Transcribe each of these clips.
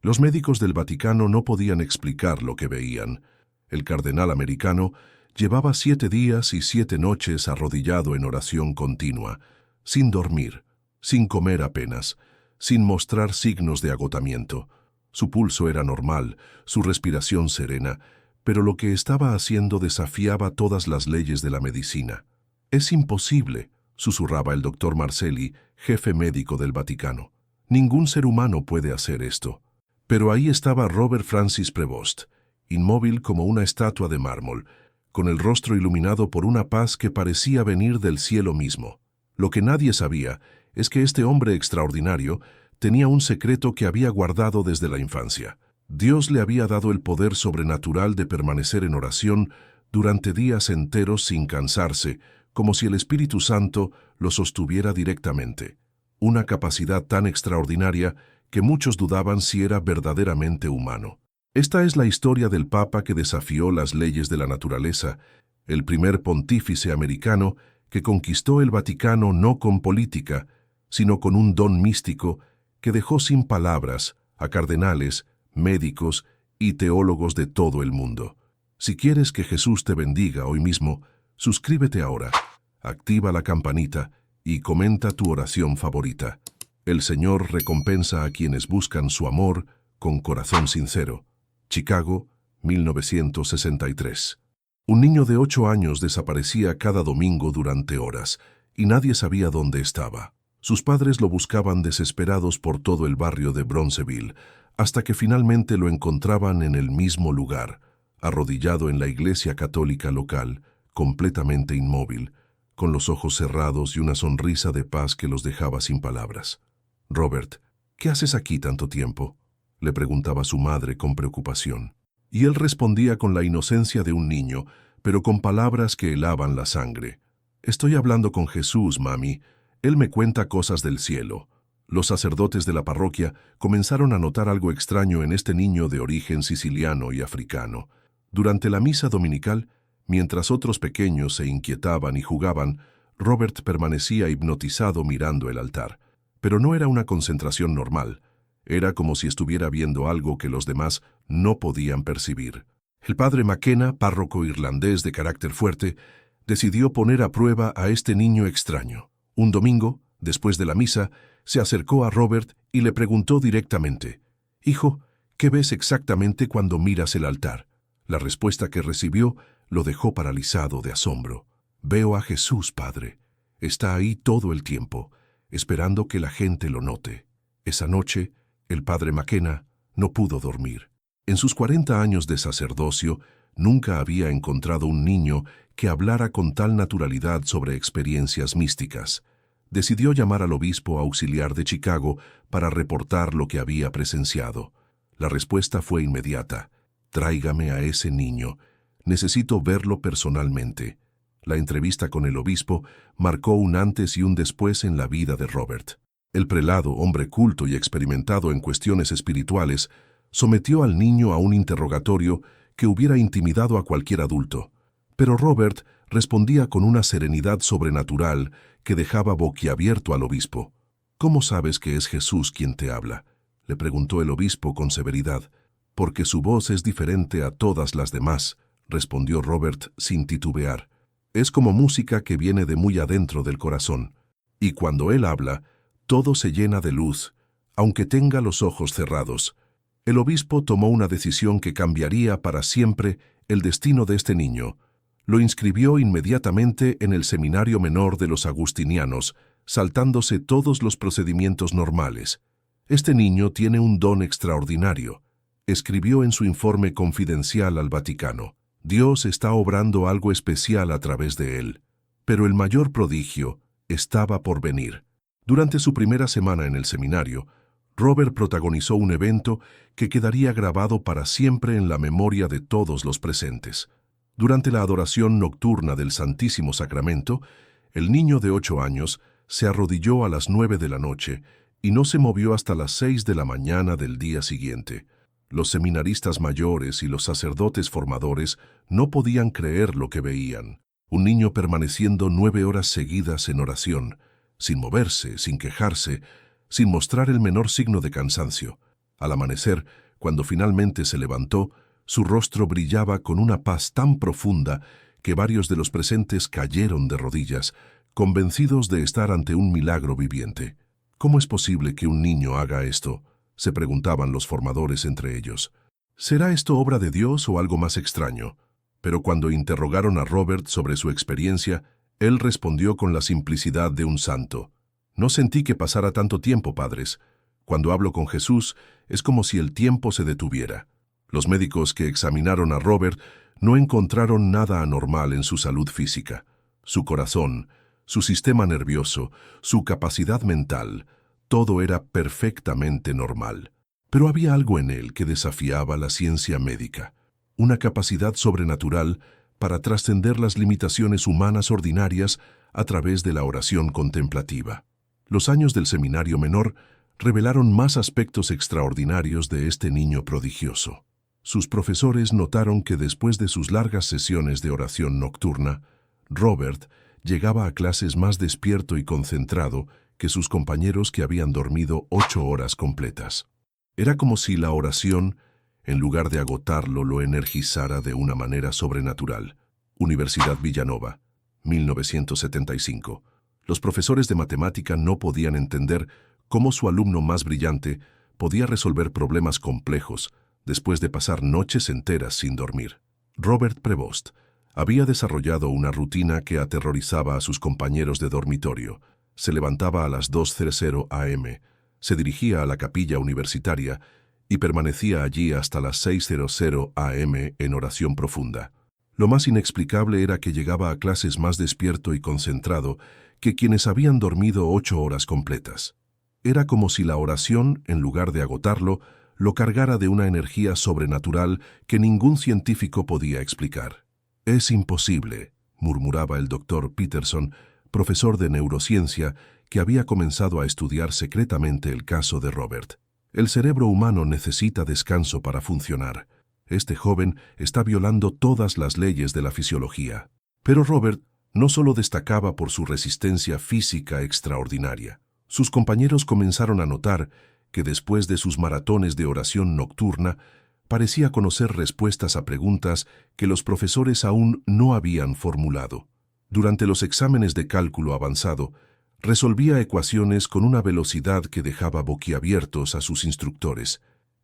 Los médicos del Vaticano no podían explicar lo que veían. El cardenal americano llevaba 7 días y 7 noches arrodillado en oración continua, sin dormir, sin comer apenas, sin mostrar signos de agotamiento. Su pulso era normal, su respiración serena, pero lo que estaba haciendo desafiaba todas las leyes de la medicina. «Es imposible», susurraba el doctor Marcelli, jefe médico del Vaticano. «Ningún ser humano puede hacer esto». Pero ahí estaba Robert Francis Prevost, inmóvil como una estatua de mármol, con el rostro iluminado por una paz que parecía venir del cielo mismo. Lo que nadie sabía es que este hombre extraordinario tenía un secreto que había guardado desde la infancia. Dios le había dado el poder sobrenatural de permanecer en oración durante días enteros sin cansarse, como si el Espíritu Santo lo sostuviera directamente. Una capacidad tan extraordinaria que muchos dudaban si era verdaderamente humano. Esta es la historia del Papa que desafió las leyes de la naturaleza, el primer pontífice americano que conquistó el Vaticano no con política, sino con un don místico que dejó sin palabras a cardenales, médicos y teólogos de todo el mundo. Si quieres que Jesús te bendiga hoy mismo, suscríbete ahora, activa la campanita y comenta tu oración favorita. El Señor recompensa a quienes buscan su amor con corazón sincero. Chicago, 1963. Un niño de 8 años desaparecía cada domingo durante horas y nadie sabía dónde estaba. Sus padres lo buscaban desesperados por todo el barrio de Bronzeville, hasta que finalmente lo encontraban en el mismo lugar, arrodillado en la iglesia católica local, completamente inmóvil, con los ojos cerrados y una sonrisa de paz que los dejaba sin palabras. «Robert, ¿qué haces aquí tanto tiempo?», le preguntaba su madre con preocupación. Y él respondía con la inocencia de un niño, pero con palabras que helaban la sangre. «Estoy hablando con Jesús, mami. Él me cuenta cosas del cielo». Los sacerdotes de la parroquia comenzaron a notar algo extraño en este niño de origen siciliano y africano. Durante la misa dominical, mientras otros pequeños se inquietaban y jugaban, Robert permanecía hipnotizado mirando el altar. Pero no era una concentración normal. Era como si estuviera viendo algo que los demás no podían percibir. El padre McKenna, párroco irlandés de carácter fuerte, decidió poner a prueba a este niño extraño. Un domingo, después de la misa, se acercó a Robert y le preguntó directamente: «Hijo, ¿qué ves exactamente cuando miras el altar?». La respuesta que recibió lo dejó paralizado de asombro. «Veo a Jesús, padre. Está ahí todo el tiempo, esperando que la gente lo note». Esa noche, el padre McKenna no pudo dormir. En sus 40 años de sacerdocio, nunca había encontrado un niño que hablara con tal naturalidad sobre experiencias místicas. Decidió llamar al obispo auxiliar de Chicago para reportar lo que había presenciado. La respuesta fue inmediata: «Tráigame a ese niño. Necesito verlo personalmente». La entrevista con el obispo marcó un antes y un después en la vida de Robert. El prelado, hombre culto y experimentado en cuestiones espirituales, sometió al niño a un interrogatorio que hubiera intimidado a cualquier adulto. Pero Robert respondía con una serenidad sobrenatural que dejaba boquiabierto al obispo. «¿Cómo sabes que es Jesús quien te habla?», le preguntó el obispo con severidad. «Porque su voz es diferente a todas las demás», respondió Robert sin titubear. «Es como música que viene de muy adentro del corazón. Y cuando él habla, todo se llena de luz, aunque tenga los ojos cerrados». El obispo tomó una decisión que cambiaría para siempre el destino de este niño. Lo inscribió inmediatamente en el seminario menor de los agustinianos, saltándose todos los procedimientos normales. «Este niño tiene un don extraordinario», escribió en su informe confidencial al Vaticano. «Dios está obrando algo especial a través de él». Pero el mayor prodigio estaba por venir. Durante su primera semana en el seminario, Robert protagonizó un evento que quedaría grabado para siempre en la memoria de todos los presentes. Durante la adoración nocturna del Santísimo Sacramento, el niño de 8 años se arrodilló a las 9 de la noche y no se movió hasta las 6 de la mañana del día siguiente. Los seminaristas mayores y los sacerdotes formadores no podían creer lo que veían. Un niño permaneciendo 9 horas seguidas en oración, sin moverse, sin quejarse, sin mostrar el menor signo de cansancio. Al amanecer, cuando finalmente se levantó, su rostro brillaba con una paz tan profunda que varios de los presentes cayeron de rodillas, convencidos de estar ante un milagro viviente. ¿Cómo es posible que un niño haga esto?, se preguntaban los formadores entre ellos. ¿Será esto obra de Dios o algo más extraño? Pero cuando interrogaron a Robert sobre su experiencia, él respondió con la simplicidad de un santo. No sentí que pasara tanto tiempo, padres. Cuando hablo con Jesús, es como si el tiempo se detuviera. Los médicos que examinaron a Robert no encontraron nada anormal en su salud física. Su corazón, su sistema nervioso, su capacidad mental, todo era perfectamente normal. Pero había algo en él que desafiaba la ciencia médica, una capacidad sobrenatural para trascender las limitaciones humanas ordinarias a través de la oración contemplativa. Los años del seminario menor revelaron más aspectos extraordinarios de este niño prodigioso. Sus profesores notaron que después de sus largas sesiones de oración nocturna, Robert llegaba a clases más despierto y concentrado que sus compañeros que habían dormido 8 horas completas. Era como si la oración, en lugar de agotarlo, lo energizara de una manera sobrenatural. Universidad Villanova, 1975. Los profesores de matemática no podían entender cómo su alumno más brillante podía resolver problemas complejos después de pasar noches enteras sin dormir. Robert Prevost había desarrollado una rutina que aterrorizaba a sus compañeros de dormitorio. Se levantaba a las 2:00 a.m., se dirigía a la capilla universitaria y permanecía allí hasta las 6:00 a.m. en oración profunda. Lo más inexplicable era que llegaba a clases más despierto y concentrado que quienes habían dormido 8 horas completas. Era como si la oración, en lugar de agotarlo, lo cargara de una energía sobrenatural que ningún científico podía explicar. «Es imposible», murmuraba el doctor Peterson, profesor de neurociencia, que había comenzado a estudiar secretamente el caso de Robert. «El cerebro humano necesita descanso para funcionar. Este joven está violando todas las leyes de la fisiología». Pero Robert no solo destacaba por su resistencia física extraordinaria. Sus compañeros comenzaron a notar que después de sus maratones de oración nocturna, parecía conocer respuestas a preguntas que los profesores aún no habían formulado. Durante los exámenes de cálculo avanzado, resolvía ecuaciones con una velocidad que dejaba boquiabiertos a sus instructores.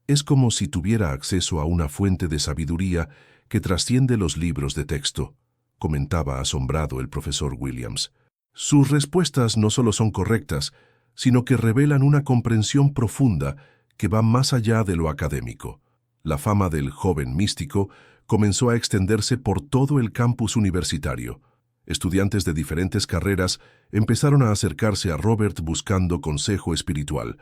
Es como si tuviera acceso a una fuente de sabiduría que trasciende los libros de texto, comentaba asombrado el profesor Williams. Sus respuestas no solo son correctas, sino que revelan una comprensión profunda que va más allá de lo académico. La fama del joven místico comenzó a extenderse por todo el campus universitario. Estudiantes de diferentes carreras empezaron a acercarse a Robert buscando consejo espiritual.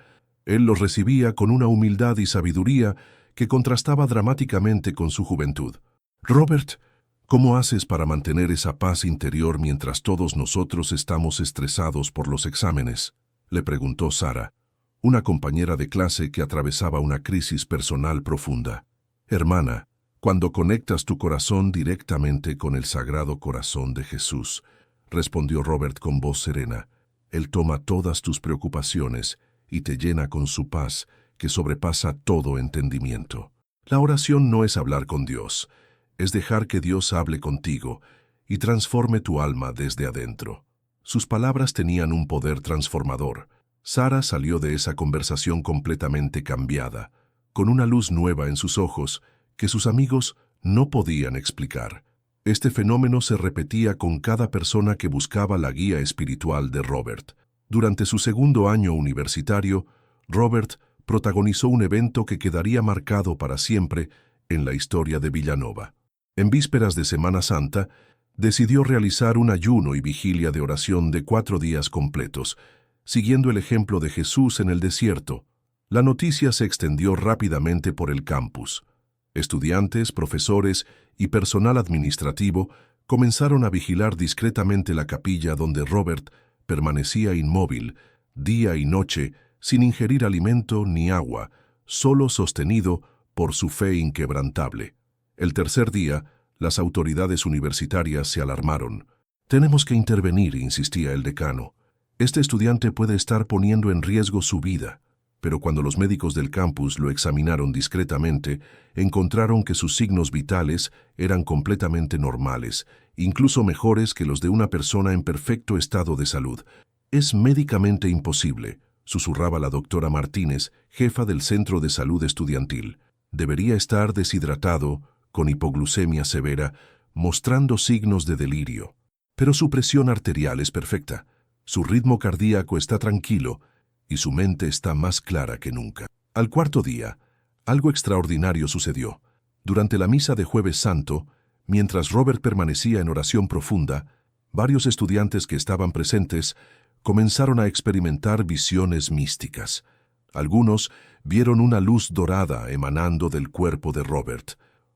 Él los recibía con una humildad y sabiduría que contrastaba dramáticamente con su juventud. «Robert, ¿cómo haces para mantener esa paz interior mientras todos nosotros estamos estresados por los exámenes?», le preguntó Sara, una compañera de clase que atravesaba una crisis personal profunda. «Hermana, cuando conectas tu corazón directamente con el Sagrado Corazón de Jesús», respondió Robert con voz serena. «Él toma todas tus preocupaciones y te llena con su paz que sobrepasa todo entendimiento. La oración no es hablar con Dios, es dejar que Dios hable contigo y transforme tu alma desde adentro». Sus palabras tenían un poder transformador. Sara salió de esa conversación completamente cambiada, con una luz nueva en sus ojos que sus amigos no podían explicar. Este fenómeno se repetía con cada persona que buscaba la guía espiritual de Robert. Durante su segundo año universitario, Robert protagonizó un evento que quedaría marcado para siempre en la historia de Villanova. En vísperas de Semana Santa, decidió realizar un ayuno y vigilia de oración de 4 días completos, siguiendo el ejemplo de Jesús en el desierto. La noticia se extendió rápidamente por el campus. Estudiantes, profesores y personal administrativo comenzaron a vigilar discretamente la capilla donde Robert permanecía inmóvil, día y noche, sin ingerir alimento ni agua, solo sostenido por su fe inquebrantable. El tercer día, las autoridades universitarias se alarmaron. «Tenemos que intervenir», insistía el decano. «Este estudiante puede estar poniendo en riesgo su vida». pero cuando los médicos del campus lo examinaron discretamente, encontraron que sus signos vitales eran completamente normales, incluso mejores que los de una persona en perfecto estado de salud. «Es médicamente imposible», susurraba la doctora Martínez, jefa del Centro de Salud Estudiantil. «Debería estar deshidratado, con hipoglucemia severa, mostrando signos de delirio. Pero su presión arterial es perfecta, su ritmo cardíaco está tranquilo y su mente está más clara que nunca». Al cuarto día, algo extraordinario sucedió. Durante la misa de Jueves Santo, mientras Robert permanecía en oración profunda, varios estudiantes que estaban presentes comenzaron a experimentar visiones místicas. Algunos vieron una luz dorada emanando del cuerpo de Robert.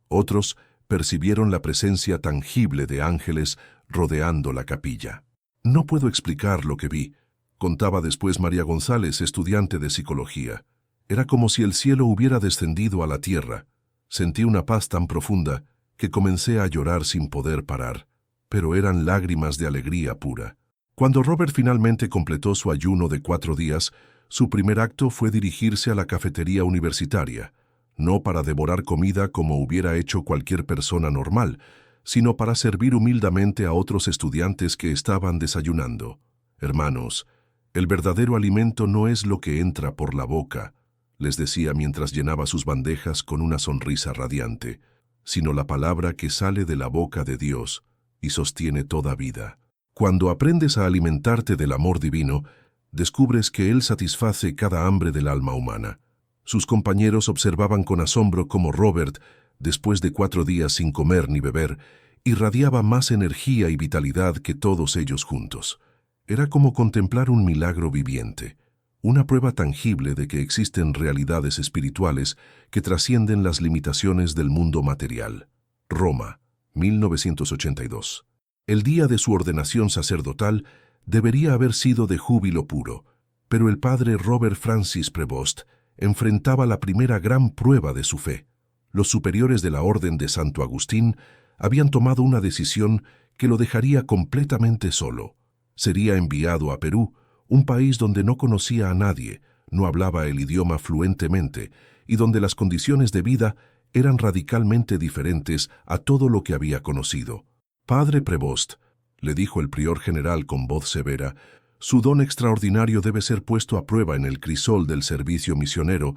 Otros percibieron la presencia tangible de ángeles rodeando la capilla. «No puedo explicar lo que vi», contaba después María González, estudiante de psicología. «Era como si el cielo hubiera descendido a la tierra. Sentí una paz tan profunda que comencé a llorar sin poder parar, pero eran lágrimas de alegría pura». Cuando Robert finalmente completó su ayuno de 4 días, su primer acto fue dirigirse a la cafetería universitaria, no para devorar comida como hubiera hecho cualquier persona normal, sino para servir humildemente a otros estudiantes que estaban desayunando. «Hermanos, el verdadero alimento no es lo que entra por la boca», les decía mientras llenaba sus bandejas con una sonrisa radiante, «sino la palabra que sale de la boca de Dios y sostiene toda vida». Cuando aprendes a alimentarte del amor divino, descubres que Él satisface cada hambre del alma humana. Sus compañeros observaban con asombro cómo Robert, después de 4 días sin comer ni beber, irradiaba más energía y vitalidad que todos ellos juntos. Era como contemplar un milagro viviente, una prueba tangible de que existen realidades espirituales que trascienden las limitaciones del mundo material. Roma, 1982. El día de su ordenación sacerdotal debería haber sido de júbilo puro, pero el padre Robert Francis Prevost enfrentaba la primera gran prueba de su fe. Los superiores de la Orden de Santo Agustín habían tomado una decisión que lo dejaría completamente solo. Sería enviado a Perú, un país donde no conocía a nadie, no hablaba el idioma fluentemente y donde las condiciones de vida eran radicalmente diferentes a todo lo que había conocido. «Padre Prevost», le dijo el prior general con voz severa, «su don extraordinario debe ser puesto a prueba en el crisol del servicio misionero.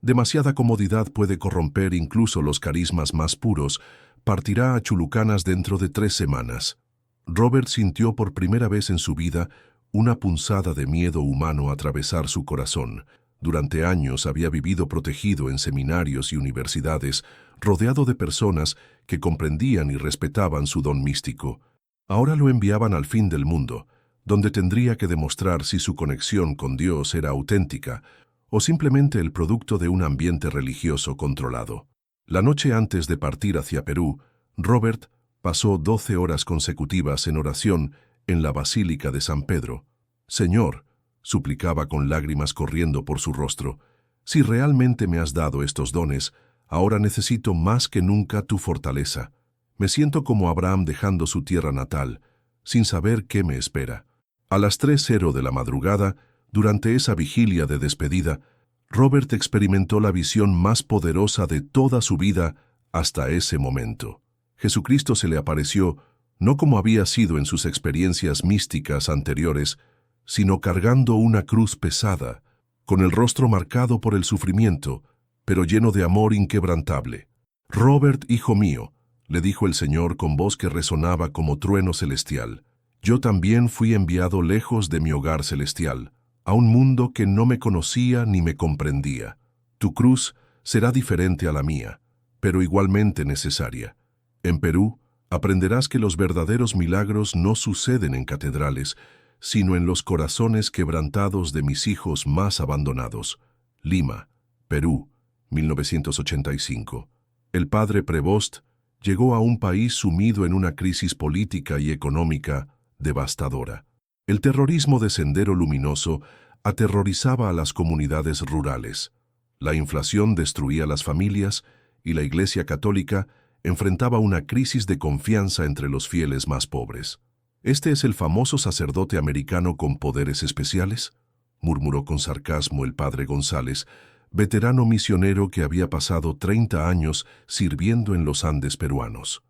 Demasiada comodidad puede corromper incluso los carismas más puros. Partirá a Chulucanas dentro de 3 semanas». Robert sintió por primera vez en su vida una punzada de miedo humano atravesar su corazón. Durante años había vivido protegido en seminarios y universidades, rodeado de personas que comprendían y respetaban su don místico. Ahora lo enviaban al fin del mundo, donde tendría que demostrar si su conexión con Dios era auténtica o simplemente el producto de un ambiente religioso controlado. La noche antes de partir hacia Perú, Robert pasó 12 horas consecutivas en oración en la Basílica de San Pedro. «Señor», suplicaba con lágrimas corriendo por su rostro, «si realmente me has dado estos dones, ahora necesito más que nunca tu fortaleza. Me siento como Abraham dejando su tierra natal, sin saber qué me espera». A las 3:00 de la madrugada, durante esa vigilia de despedida, Robert experimentó la visión más poderosa de toda su vida hasta ese momento. Jesucristo se le apareció, no como había sido en sus experiencias místicas anteriores, sino cargando una cruz pesada, con el rostro marcado por el sufrimiento, pero lleno de amor inquebrantable. «Robert, hijo mío», le dijo el Señor con voz que resonaba como trueno celestial, «yo también fui enviado lejos de mi hogar celestial, a un mundo que no me conocía ni me comprendía. Tu cruz será diferente a la mía, pero igualmente necesaria. En Perú, aprenderás que los verdaderos milagros no suceden en catedrales, sino en los corazones quebrantados de mis hijos más abandonados». Lima, Perú, 1985. El padre Prevost llegó a un país sumido en una crisis política y económica devastadora. El terrorismo de Sendero Luminoso aterrorizaba a las comunidades rurales. La inflación destruía las familias y la Iglesia Católica enfrentaba una crisis de confianza entre los fieles más pobres. ¿Este es el famoso sacerdote americano con poderes especiales? murmuró con sarcasmo el padre González, veterano misionero que había pasado 30 años sirviendo en los Andes peruanos.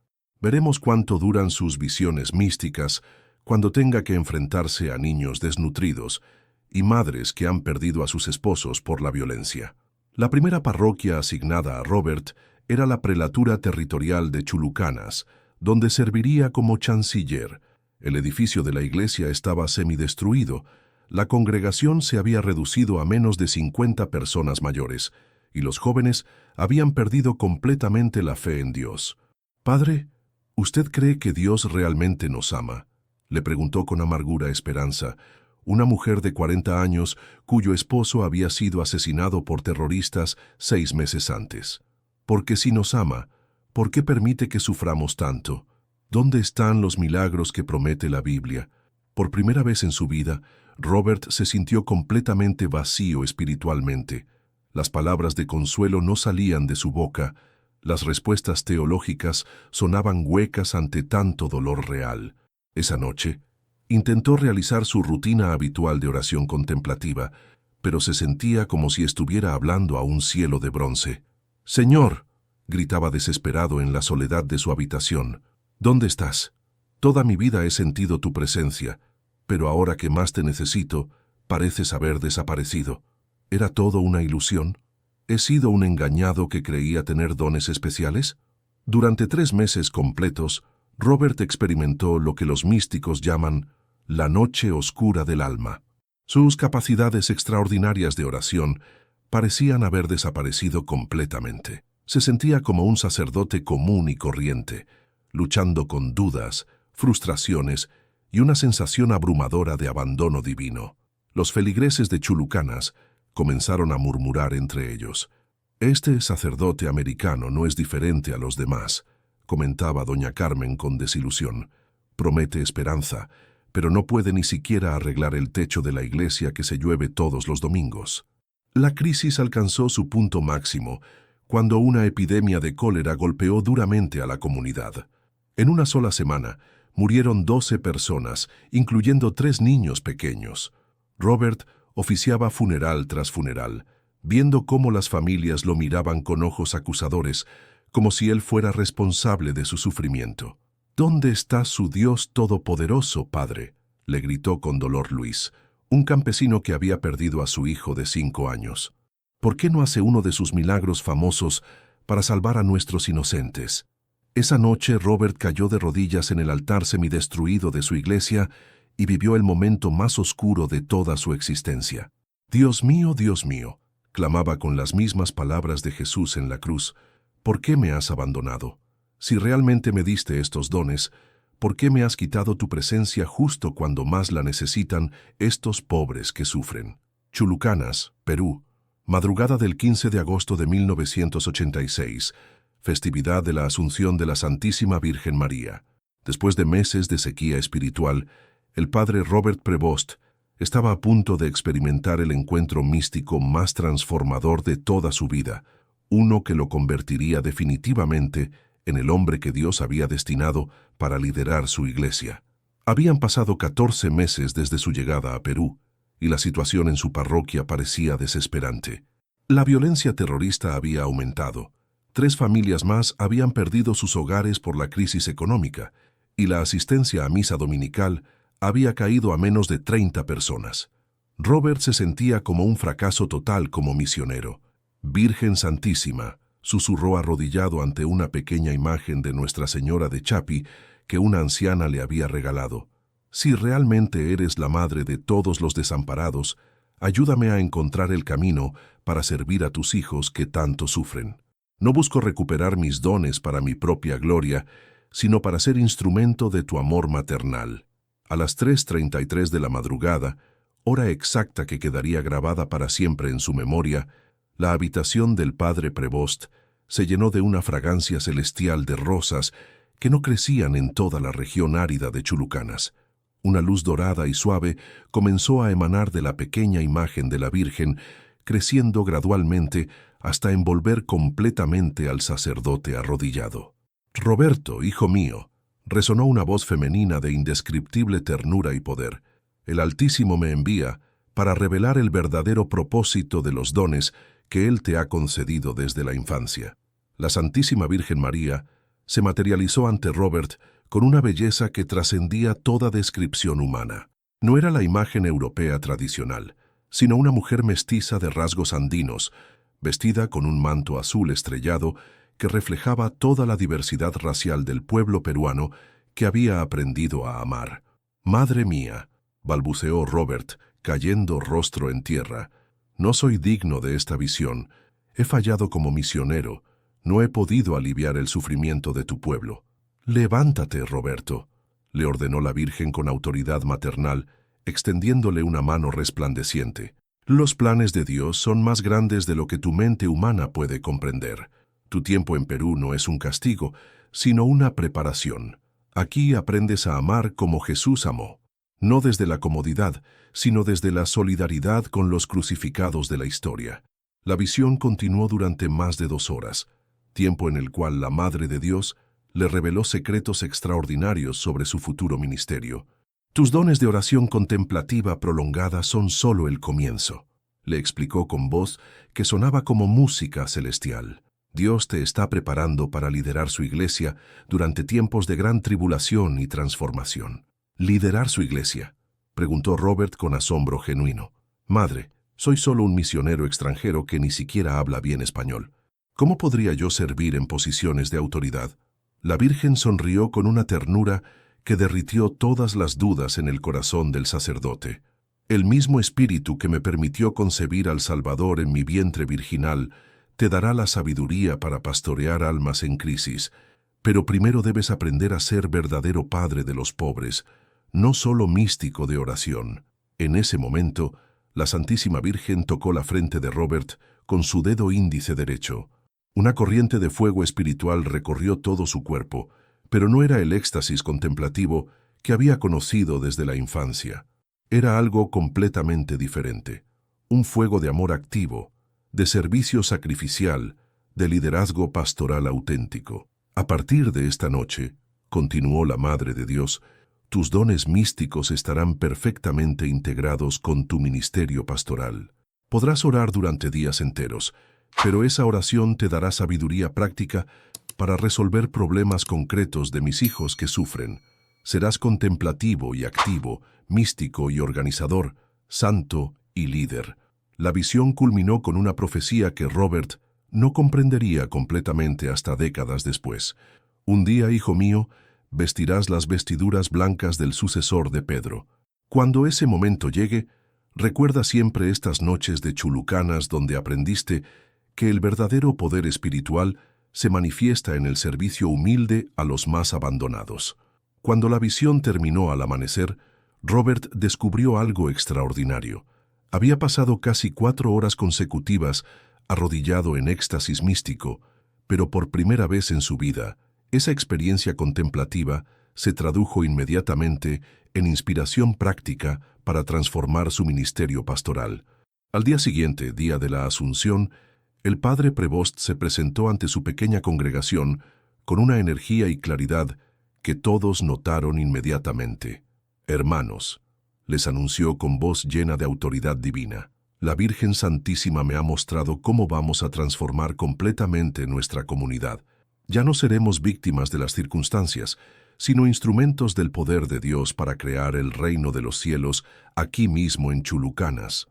Veremos cuánto duran sus visiones místicas cuando tenga que enfrentarse a niños desnutridos y madres que han perdido a sus esposos por la violencia. La primera parroquia asignada a Robert era la prelatura territorial de Chulucanas, donde serviría como chanciller. El edificio de la iglesia estaba semidestruido. La congregación se había reducido a menos de 50 personas mayores, y los jóvenes habían perdido completamente la fe en Dios. «Padre, ¿usted cree que Dios realmente nos ama?», le preguntó con amargura Esperanza, una mujer de 40 años cuyo esposo había sido asesinado por terroristas 6 meses antes. «Porque si nos ama, ¿por qué permite que suframos tanto? ¿Dónde están los milagros que promete la Biblia?». Por primera vez en su vida, Robert se sintió completamente vacío espiritualmente. Las palabras de consuelo no salían de su boca. Las respuestas teológicas sonaban huecas ante tanto dolor real. Esa noche, intentó realizar su rutina habitual de oración contemplativa, pero se sentía como si estuviera hablando a un cielo de bronce. «Señor», gritaba desesperado en la soledad de su habitación, «¿dónde estás? Toda mi vida he sentido tu presencia, pero ahora que más te necesito, pareces haber desaparecido. ¿Era todo una ilusión? ¿He sido un engañado que creía tener dones especiales?». Durante 3 meses completos, Robert experimentó lo que los místicos llaman la noche oscura del alma. Sus capacidades extraordinarias de oración parecían haber desaparecido completamente. Se sentía como un sacerdote común y corriente, luchando con dudas, frustraciones y una sensación abrumadora de abandono divino. Los feligreses de Chulucanas comenzaron a murmurar entre ellos. «Este sacerdote americano no es diferente a los demás», comentaba doña Carmen con desilusión. «Promete esperanza, pero no puede ni siquiera arreglar el techo de la iglesia que se llueve todos los domingos». La crisis alcanzó su punto máximo cuando una epidemia de cólera golpeó duramente a la comunidad. En una sola semana, murieron 12 personas, incluyendo 3 niños pequeños. Robert oficiaba funeral tras funeral, viendo cómo las familias lo miraban con ojos acusadores, como si él fuera responsable de su sufrimiento. «¿Dónde está su Dios todopoderoso, padre?», le gritó con dolor Luis, un campesino que había perdido a su hijo de 5 años. «¿Por qué no hace uno de sus milagros famosos para salvar a nuestros inocentes?». Esa noche Robert cayó de rodillas en el altar semidestruido de su iglesia y vivió el momento más oscuro de toda su existencia. Dios mío, clamaba con las mismas palabras de Jesús en la cruz, «¿por qué me has abandonado? Si realmente me diste estos dones, ¿por qué me has quitado tu presencia justo cuando más la necesitan estos pobres que sufren?». Chulucanas, Perú, madrugada del 15 de agosto de 1986, festividad de la Asunción de la Santísima Virgen María. Después de meses de sequía espiritual, el padre Robert Prevost estaba a punto de experimentar el encuentro místico más transformador de toda su vida, uno que lo convertiría definitivamente en el hombre que Dios había destinado para liderar su iglesia. Habían pasado 14 meses desde su llegada a Perú, y la situación en su parroquia parecía desesperante. La violencia terrorista había aumentado. 3 familias más habían perdido sus hogares por la crisis económica, y la asistencia a misa dominical había caído a menos de 30 personas. Robert se sentía como un fracaso total como misionero. «Virgen Santísima», susurró arrodillado ante una pequeña imagen de Nuestra Señora de Chapi que una anciana le había regalado. «Si realmente eres la madre de todos los desamparados, ayúdame a encontrar el camino para servir a tus hijos que tanto sufren. No busco recuperar mis dones para mi propia gloria, sino para ser instrumento de tu amor maternal». A las 3:33 de la madrugada, hora exacta que quedaría grabada para siempre en su memoria, la habitación del padre Prevost se llenó de una fragancia celestial de rosas que no crecían en toda la región árida de Chulucanas. Una luz dorada y suave comenzó a emanar de la pequeña imagen de la Virgen, creciendo gradualmente hasta envolver completamente al sacerdote arrodillado. «Roberto, hijo mío», resonó una voz femenina de indescriptible ternura y poder. «El Altísimo me envía para revelar el verdadero propósito de los dones que Él te ha concedido desde la infancia. La Santísima Virgen María se materializó ante Robert con una belleza que trascendía toda descripción humana. No era la imagen europea tradicional, sino una mujer mestiza de rasgos andinos, vestida con un manto azul estrellado que reflejaba toda la diversidad racial del pueblo peruano que había aprendido a amar. «Madre mía», balbuceó Robert, cayendo rostro en tierra, «no soy digno de esta visión. He fallado como misionero. No he podido aliviar el sufrimiento de tu pueblo». «Levántate, Roberto», le ordenó la Virgen con autoridad maternal, extendiéndole una mano resplandeciente. «Los planes de Dios son más grandes de lo que tu mente humana puede comprender. Tu tiempo en Perú no es un castigo, sino una preparación. Aquí aprendes a amar como Jesús amó, no desde la comodidad, sino desde la solidaridad con los crucificados de la historia». La visión continuó durante más de 2 horas, tiempo en el cual la Madre de Dios le reveló secretos extraordinarios sobre su futuro ministerio. «Tus dones de oración contemplativa prolongada son solo el comienzo», le explicó con voz que sonaba como música celestial. «Dios te está preparando para liderar su iglesia durante tiempos de gran tribulación y transformación». «¿Liderar su iglesia?», preguntó Robert con asombro genuino. «Madre, soy solo un misionero extranjero que ni siquiera habla bien español. ¿Cómo podría yo servir en posiciones de autoridad?». La Virgen sonrió con una ternura que derritió todas las dudas en el corazón del sacerdote. «El mismo espíritu que me permitió concebir al Salvador en mi vientre virginal te dará la sabiduría para pastorear almas en crisis, pero primero debes aprender a ser verdadero padre de los pobres, no solo místico de oración». En ese momento, la Santísima Virgen tocó la frente de Robert con su dedo índice derecho. Una corriente de fuego espiritual recorrió todo su cuerpo, pero no era el éxtasis contemplativo que había conocido desde la infancia. Era algo completamente diferente. Un fuego de amor activo, de servicio sacrificial, de liderazgo pastoral auténtico. «A partir de esta noche», continuó la Madre de Dios, «tus dones místicos estarán perfectamente integrados con tu ministerio pastoral. Podrás orar durante días enteros, pero esa oración te dará sabiduría práctica para resolver problemas concretos de mis hijos que sufren. Serás contemplativo y activo, místico y organizador, santo y líder». La visión culminó con una profecía que Robert no comprendería completamente hasta décadas después. «Un día, hijo mío, vestirás las vestiduras blancas del sucesor de Pedro. Cuando ese momento llegue, recuerda siempre estas noches de Chulucanas donde aprendiste que el verdadero poder espiritual se manifiesta en el servicio humilde a los más abandonados». Cuando la visión terminó al amanecer, Robert descubrió algo extraordinario. Había pasado casi 4 horas consecutivas arrodillado en éxtasis místico, pero por primera vez en su vida, esa experiencia contemplativa se tradujo inmediatamente en inspiración práctica para transformar su ministerio pastoral. Al día siguiente, día de la Asunción, el padre Prevost se presentó ante su pequeña congregación con una energía y claridad que todos notaron inmediatamente. «Hermanos», les anunció con voz llena de autoridad divina, «la Virgen Santísima me ha mostrado cómo vamos a transformar completamente nuestra comunidad. Ya no seremos víctimas de las circunstancias, sino instrumentos del poder de Dios para crear el reino de los cielos aquí mismo en Chulucanas».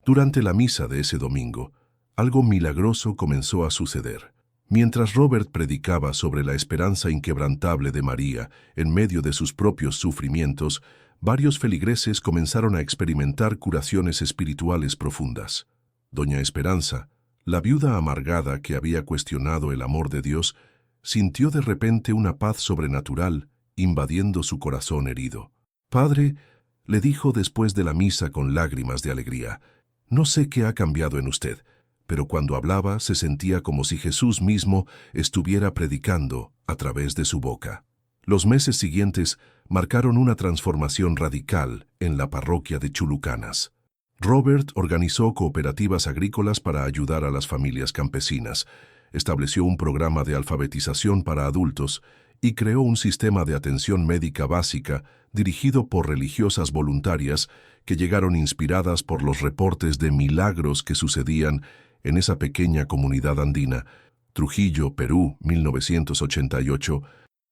Durante la misa de ese domingo, algo milagroso comenzó a suceder. Mientras Robert predicaba sobre la esperanza inquebrantable de María en medio de sus propios sufrimientos, varios feligreses comenzaron a experimentar curaciones espirituales profundas. Doña Esperanza, la viuda amargada que había cuestionado el amor de Dios, sintió de repente una paz sobrenatural invadiendo su corazón herido. «Padre», le dijo después de la misa con lágrimas de alegría, «no sé qué ha cambiado en usted, pero cuando hablaba se sentía como si Jesús mismo estuviera predicando a través de su boca». Los meses siguientes marcaron una transformación radical en la parroquia de Chulucanas. Robert organizó cooperativas agrícolas para ayudar a las familias campesinas, estableció un programa de alfabetización para adultos y creó un sistema de atención médica básica dirigido por religiosas voluntarias que llegaron inspiradas por los reportes de milagros que sucedían en esa pequeña comunidad andina. Trujillo, Perú, 1988.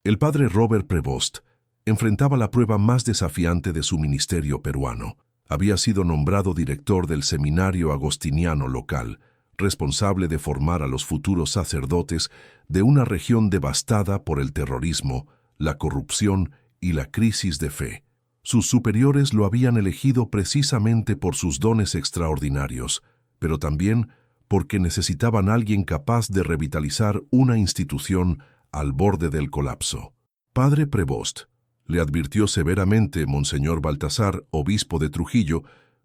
El padre Robert Prevost enfrentaba la prueba más desafiante de su ministerio peruano. Había sido nombrado director del seminario agostiniano local, responsable de formar a los futuros sacerdotes de una región devastada por el terrorismo, la corrupción y la crisis de fe. Sus superiores lo habían elegido precisamente por sus dones extraordinarios, pero también porque necesitaban a alguien capaz de revitalizar una institución al borde del colapso. Padre Prevost, le advirtió severamente Monseñor Baltasar, obispo de Trujillo,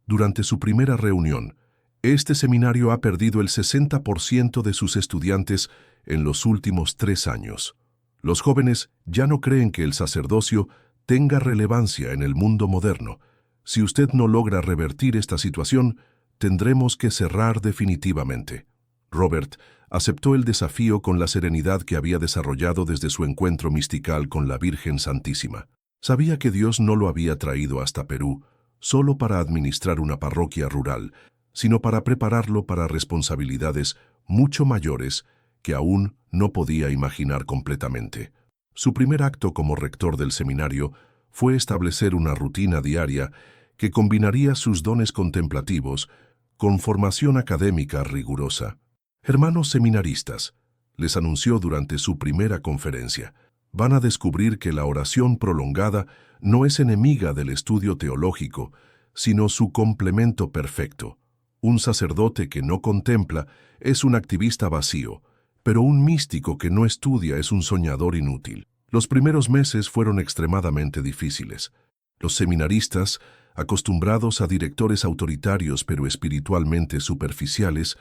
durante su primera reunión: este seminario ha perdido el 60% de sus estudiantes en los últimos 3 años. Los jóvenes ya no creen que el sacerdocio tenga relevancia en el mundo moderno. Si usted no logra revertir esta situación, tendremos que cerrar definitivamente. Robert aceptó el desafío con la serenidad que había desarrollado desde su encuentro mistical con la Virgen Santísima. Sabía que Dios no lo había traído hasta Perú solo para administrar una parroquia rural, sino para prepararlo para responsabilidades mucho mayores que aún no podía imaginar completamente. Su primer acto como rector del seminario fue establecer una rutina diaria que combinaría sus dones contemplativos con formación académica rigurosa. Hermanos seminaristas, les anunció durante su primera conferencia, van a descubrir que la oración prolongada no es enemiga del estudio teológico, sino su complemento perfecto. Un sacerdote que no contempla es un activista vacío, pero un místico que no estudia es un soñador inútil. Los primeros meses fueron extremadamente difíciles. Los seminaristas, acostumbrados a directores autoritarios pero espiritualmente superficiales,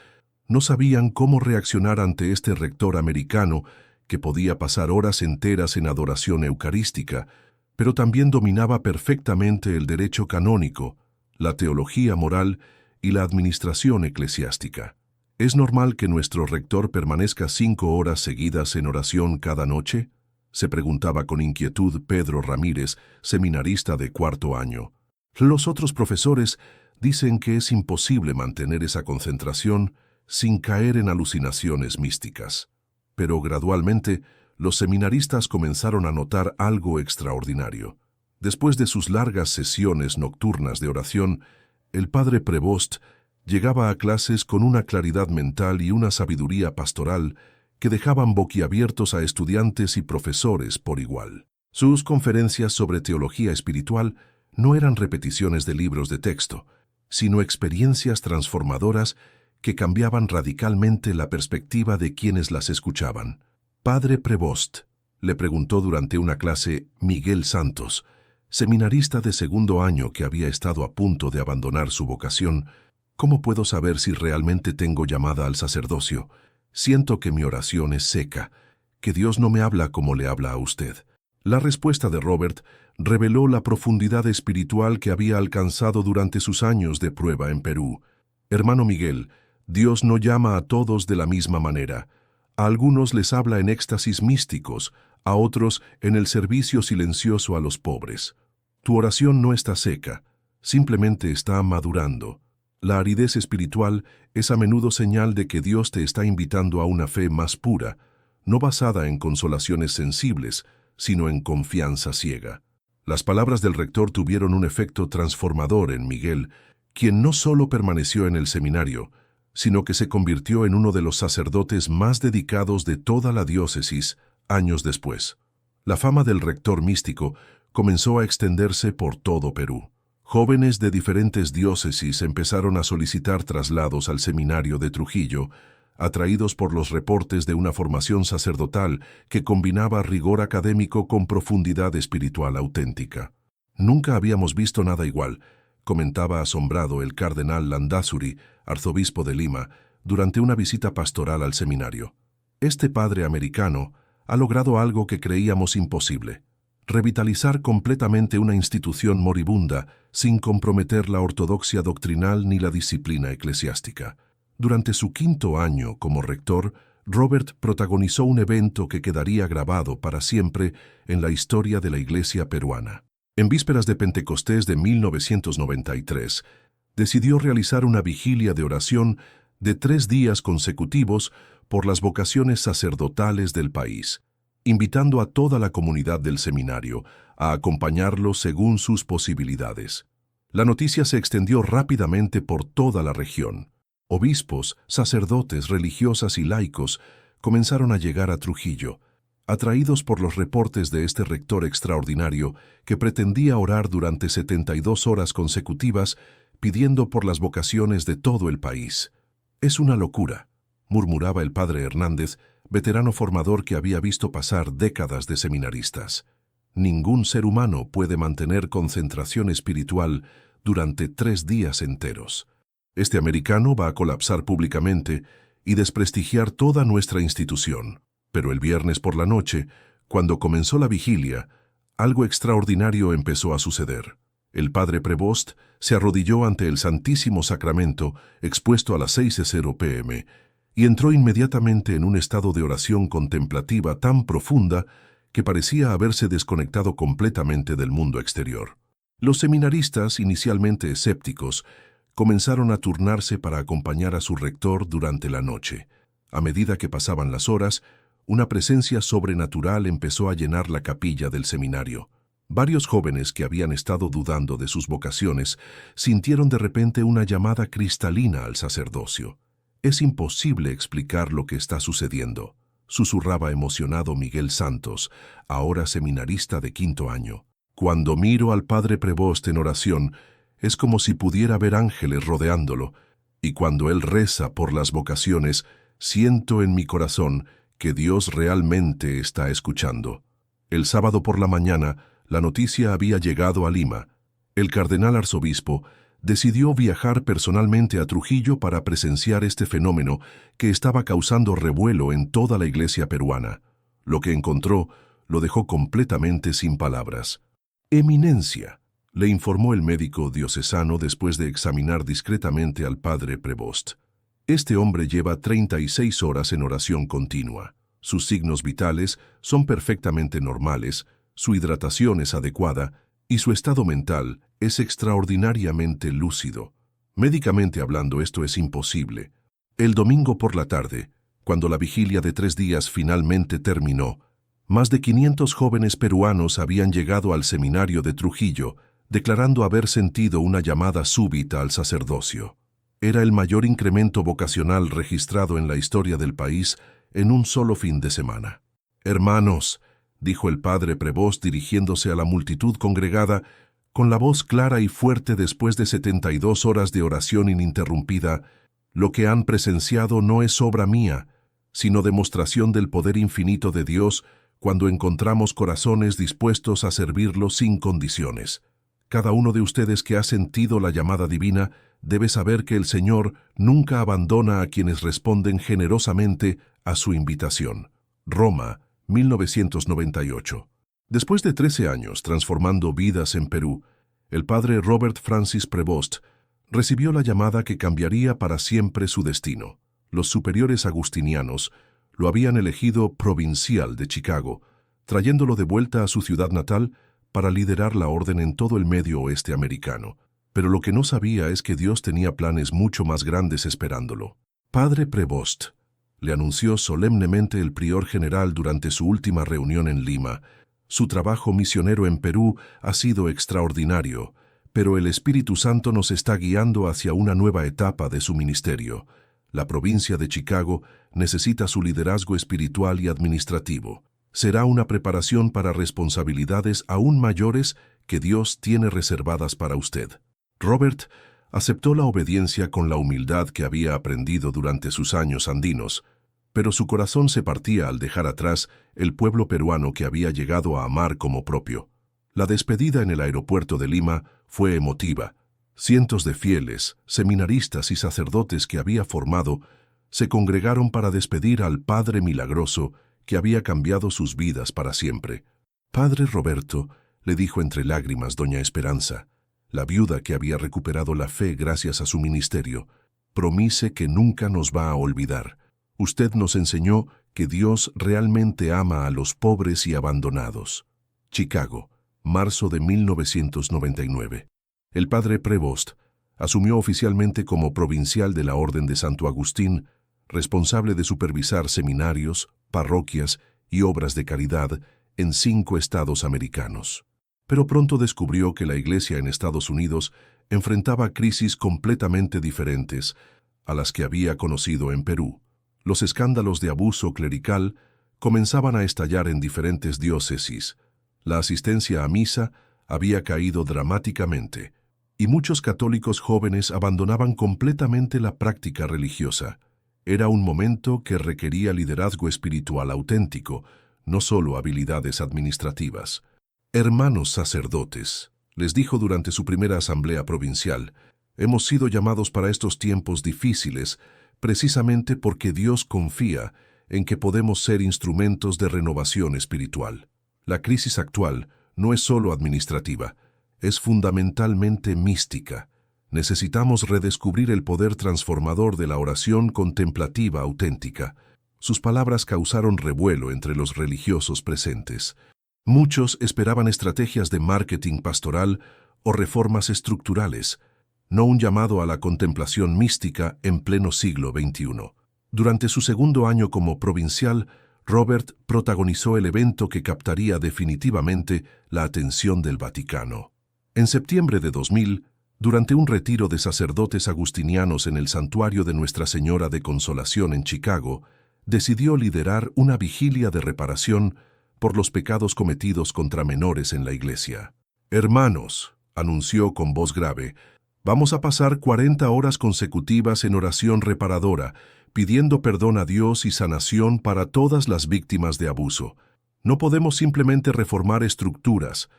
no sabían cómo reaccionar ante este rector americano que podía pasar horas enteras en adoración eucarística, pero también dominaba perfectamente el derecho canónico, la teología moral y la administración eclesiástica. ¿Es normal que nuestro rector permanezca 5 horas seguidas en oración cada noche?, se preguntaba con inquietud Pedro Ramírez, seminarista de 4º año. Los otros profesores dicen que es imposible mantener esa concentración sin caer en alucinaciones místicas. Pero gradualmente, los seminaristas comenzaron a notar algo extraordinario. Después de sus largas sesiones nocturnas de oración, el padre Prevost llegaba a clases con una claridad mental y una sabiduría pastoral que dejaban boquiabiertos a estudiantes y profesores por igual. Sus conferencias sobre teología espiritual no eran repeticiones de libros de texto, sino experiencias transformadoras que cambiaban radicalmente la perspectiva de quienes las escuchaban. Padre Prevost, le preguntó durante una clase Miguel Santos, seminarista de 2º año que había estado a punto de abandonar su vocación: ¿cómo puedo saber si realmente tengo llamada al sacerdocio? Siento que mi oración es seca, que Dios no me habla como le habla a usted. La respuesta de Robert reveló la profundidad espiritual que había alcanzado durante sus años de prueba en Perú. Hermano Miguel, Dios no llama a todos de la misma manera. A algunos les habla en éxtasis místicos, a otros en el servicio silencioso a los pobres. Tu oración no está seca, simplemente está madurando. La aridez espiritual es a menudo señal de que Dios te está invitando a una fe más pura, no basada en consolaciones sensibles, sino en confianza ciega. Las palabras del rector tuvieron un efecto transformador en Miguel, quien no solo permaneció en el seminario, sino que se convirtió en uno de los sacerdotes más dedicados de toda la diócesis años después. La fama del rector místico comenzó a extenderse por todo Perú. Jóvenes de diferentes diócesis empezaron a solicitar traslados al seminario de Trujillo, atraídos por los reportes de una formación sacerdotal que combinaba rigor académico con profundidad espiritual auténtica. Nunca habíamos visto nada igual, comentaba asombrado el cardenal Landázuri, arzobispo de Lima, durante una visita pastoral al seminario. Este padre americano ha logrado algo que creíamos imposible: revitalizar completamente una institución moribunda sin comprometer la ortodoxia doctrinal ni la disciplina eclesiástica. Durante su 5º año como rector, Robert protagonizó un evento que quedaría grabado para siempre en la historia de la Iglesia peruana. En vísperas de Pentecostés de 1993, decidió realizar una vigilia de oración de 3 días consecutivos por las vocaciones sacerdotales del país, invitando a toda la comunidad del seminario a acompañarlo según sus posibilidades. La noticia se extendió rápidamente por toda la región. Obispos, sacerdotes, religiosas y laicos comenzaron a llegar a Trujillo, atraídos por los reportes de este rector extraordinario que pretendía orar durante 72 horas consecutivas pidiendo por las vocaciones de todo el país. «Es una locura», murmuraba el padre Hernández, veterano formador que había visto pasar décadas de seminaristas. «Ningún ser humano puede mantener concentración espiritual durante 3 días enteros. Este americano va a colapsar públicamente y desprestigiar toda nuestra institución». Pero el viernes por la noche, cuando comenzó la vigilia, algo extraordinario empezó a suceder. El padre Prevost se arrodilló ante el Santísimo Sacramento, expuesto a las 6:00 p.m., y entró inmediatamente en un estado de oración contemplativa tan profunda que parecía haberse desconectado completamente del mundo exterior. Los seminaristas, inicialmente escépticos, comenzaron a turnarse para acompañar a su rector durante la noche. A medida que pasaban las horas, una presencia sobrenatural empezó a llenar la capilla del seminario. Varios jóvenes que habían estado dudando de sus vocaciones sintieron de repente una llamada cristalina al sacerdocio. «Es imposible explicar lo que está sucediendo», susurraba emocionado Miguel Santos, ahora seminarista de 5º año. «Cuando miro al padre Prevost en oración, es como si pudiera ver ángeles rodeándolo, y cuando él reza por las vocaciones, siento en mi corazón que Dios realmente está escuchando». El sábado por la mañana, la noticia había llegado a Lima. El cardenal arzobispo decidió viajar personalmente a Trujillo para presenciar este fenómeno que estaba causando revuelo en toda la iglesia peruana. Lo que encontró lo dejó completamente sin palabras. «Eminencia», le informó el médico diocesano después de examinar discretamente al padre Prevost. «Este hombre lleva 36 horas en oración continua. Sus signos vitales son perfectamente normales, su hidratación es adecuada y su estado mental es extraordinariamente lúcido. Médicamente hablando, esto es imposible». El domingo por la tarde, cuando la vigilia de 3 días finalmente terminó, más de 500 jóvenes peruanos habían llegado al seminario de Trujillo, declarando haber sentido una llamada súbita al sacerdocio. Era el mayor incremento vocacional registrado en la historia del país en un solo fin de semana. «Hermanos», dijo el padre Prevost dirigiéndose a la multitud congregada, con la voz clara y fuerte después de 72 horas de oración ininterrumpida, «lo que han presenciado no es obra mía, sino demostración del poder infinito de Dios cuando encontramos corazones dispuestos a servirlo sin condiciones. Cada uno de ustedes que ha sentido la llamada divina debe saber que el Señor nunca abandona a quienes responden generosamente a su invitación». Roma, 1998. Después de 13 años transformando vidas en Perú, el padre Robert Francis Prevost recibió la llamada que cambiaría para siempre su destino. Los superiores agustinianos lo habían elegido provincial de Chicago, trayéndolo de vuelta a su ciudad natal para liderar la orden en todo el medio oeste americano. Pero lo que no sabía es que Dios tenía planes mucho más grandes esperándolo. «Padre Prevost», le anunció solemnemente el prior general durante su última reunión en Lima, «su trabajo misionero en Perú ha sido extraordinario, pero el Espíritu Santo nos está guiando hacia una nueva etapa de su ministerio. La provincia de Chicago necesita su liderazgo espiritual y administrativo. Será una preparación para responsabilidades aún mayores que Dios tiene reservadas para usted». Robert aceptó la obediencia con la humildad que había aprendido durante sus años andinos, pero su corazón se partía al dejar atrás el pueblo peruano que había llegado a amar como propio. La despedida en el aeropuerto de Lima fue emotiva. Cientos de fieles, seminaristas y sacerdotes que había formado se congregaron para despedir al Padre milagroso que había cambiado sus vidas para siempre. «Padre Roberto», le dijo entre lágrimas doña Esperanza, la viuda que había recuperado la fe gracias a su ministerio, «promise que nunca nos va a olvidar. Usted nos enseñó que Dios realmente ama a los pobres y abandonados. Chicago, marzo de 1999. El padre Prevost asumió oficialmente como provincial de la Orden de Santo Agustín, responsable de supervisar seminarios, parroquias y obras de caridad en 5 estados americanos. Pero pronto descubrió que la Iglesia en Estados Unidos enfrentaba crisis completamente diferentes a las que había conocido en Perú. Los escándalos de abuso clerical comenzaban a estallar en diferentes diócesis. La asistencia a misa había caído dramáticamente, y muchos católicos jóvenes abandonaban completamente la práctica religiosa. Era un momento que requería liderazgo espiritual auténtico, no solo habilidades administrativas. Hermanos sacerdotes, les dijo durante su primera asamblea provincial, hemos sido llamados para estos tiempos difíciles precisamente porque Dios confía en que podemos ser instrumentos de renovación espiritual. La crisis actual no es solo administrativa, es fundamentalmente mística. Necesitamos redescubrir el poder transformador de la oración contemplativa auténtica. Sus palabras causaron revuelo entre los religiosos presentes. Muchos esperaban estrategias de marketing pastoral o reformas estructurales, no un llamado a la contemplación mística en pleno siglo XXI. Durante su segundo año como provincial, Robert protagonizó el evento que captaría definitivamente la atención del Vaticano. En septiembre de 2000, durante un retiro de sacerdotes agustinianos en el Santuario de Nuestra Señora de Consolación en Chicago, decidió liderar una vigilia de reparación por los pecados cometidos contra menores en la iglesia. Hermanos, anunció con voz grave, vamos a pasar 40 horas consecutivas en oración reparadora, pidiendo perdón a Dios y sanación para todas las víctimas de abuso. No podemos simplemente reformar estructuras.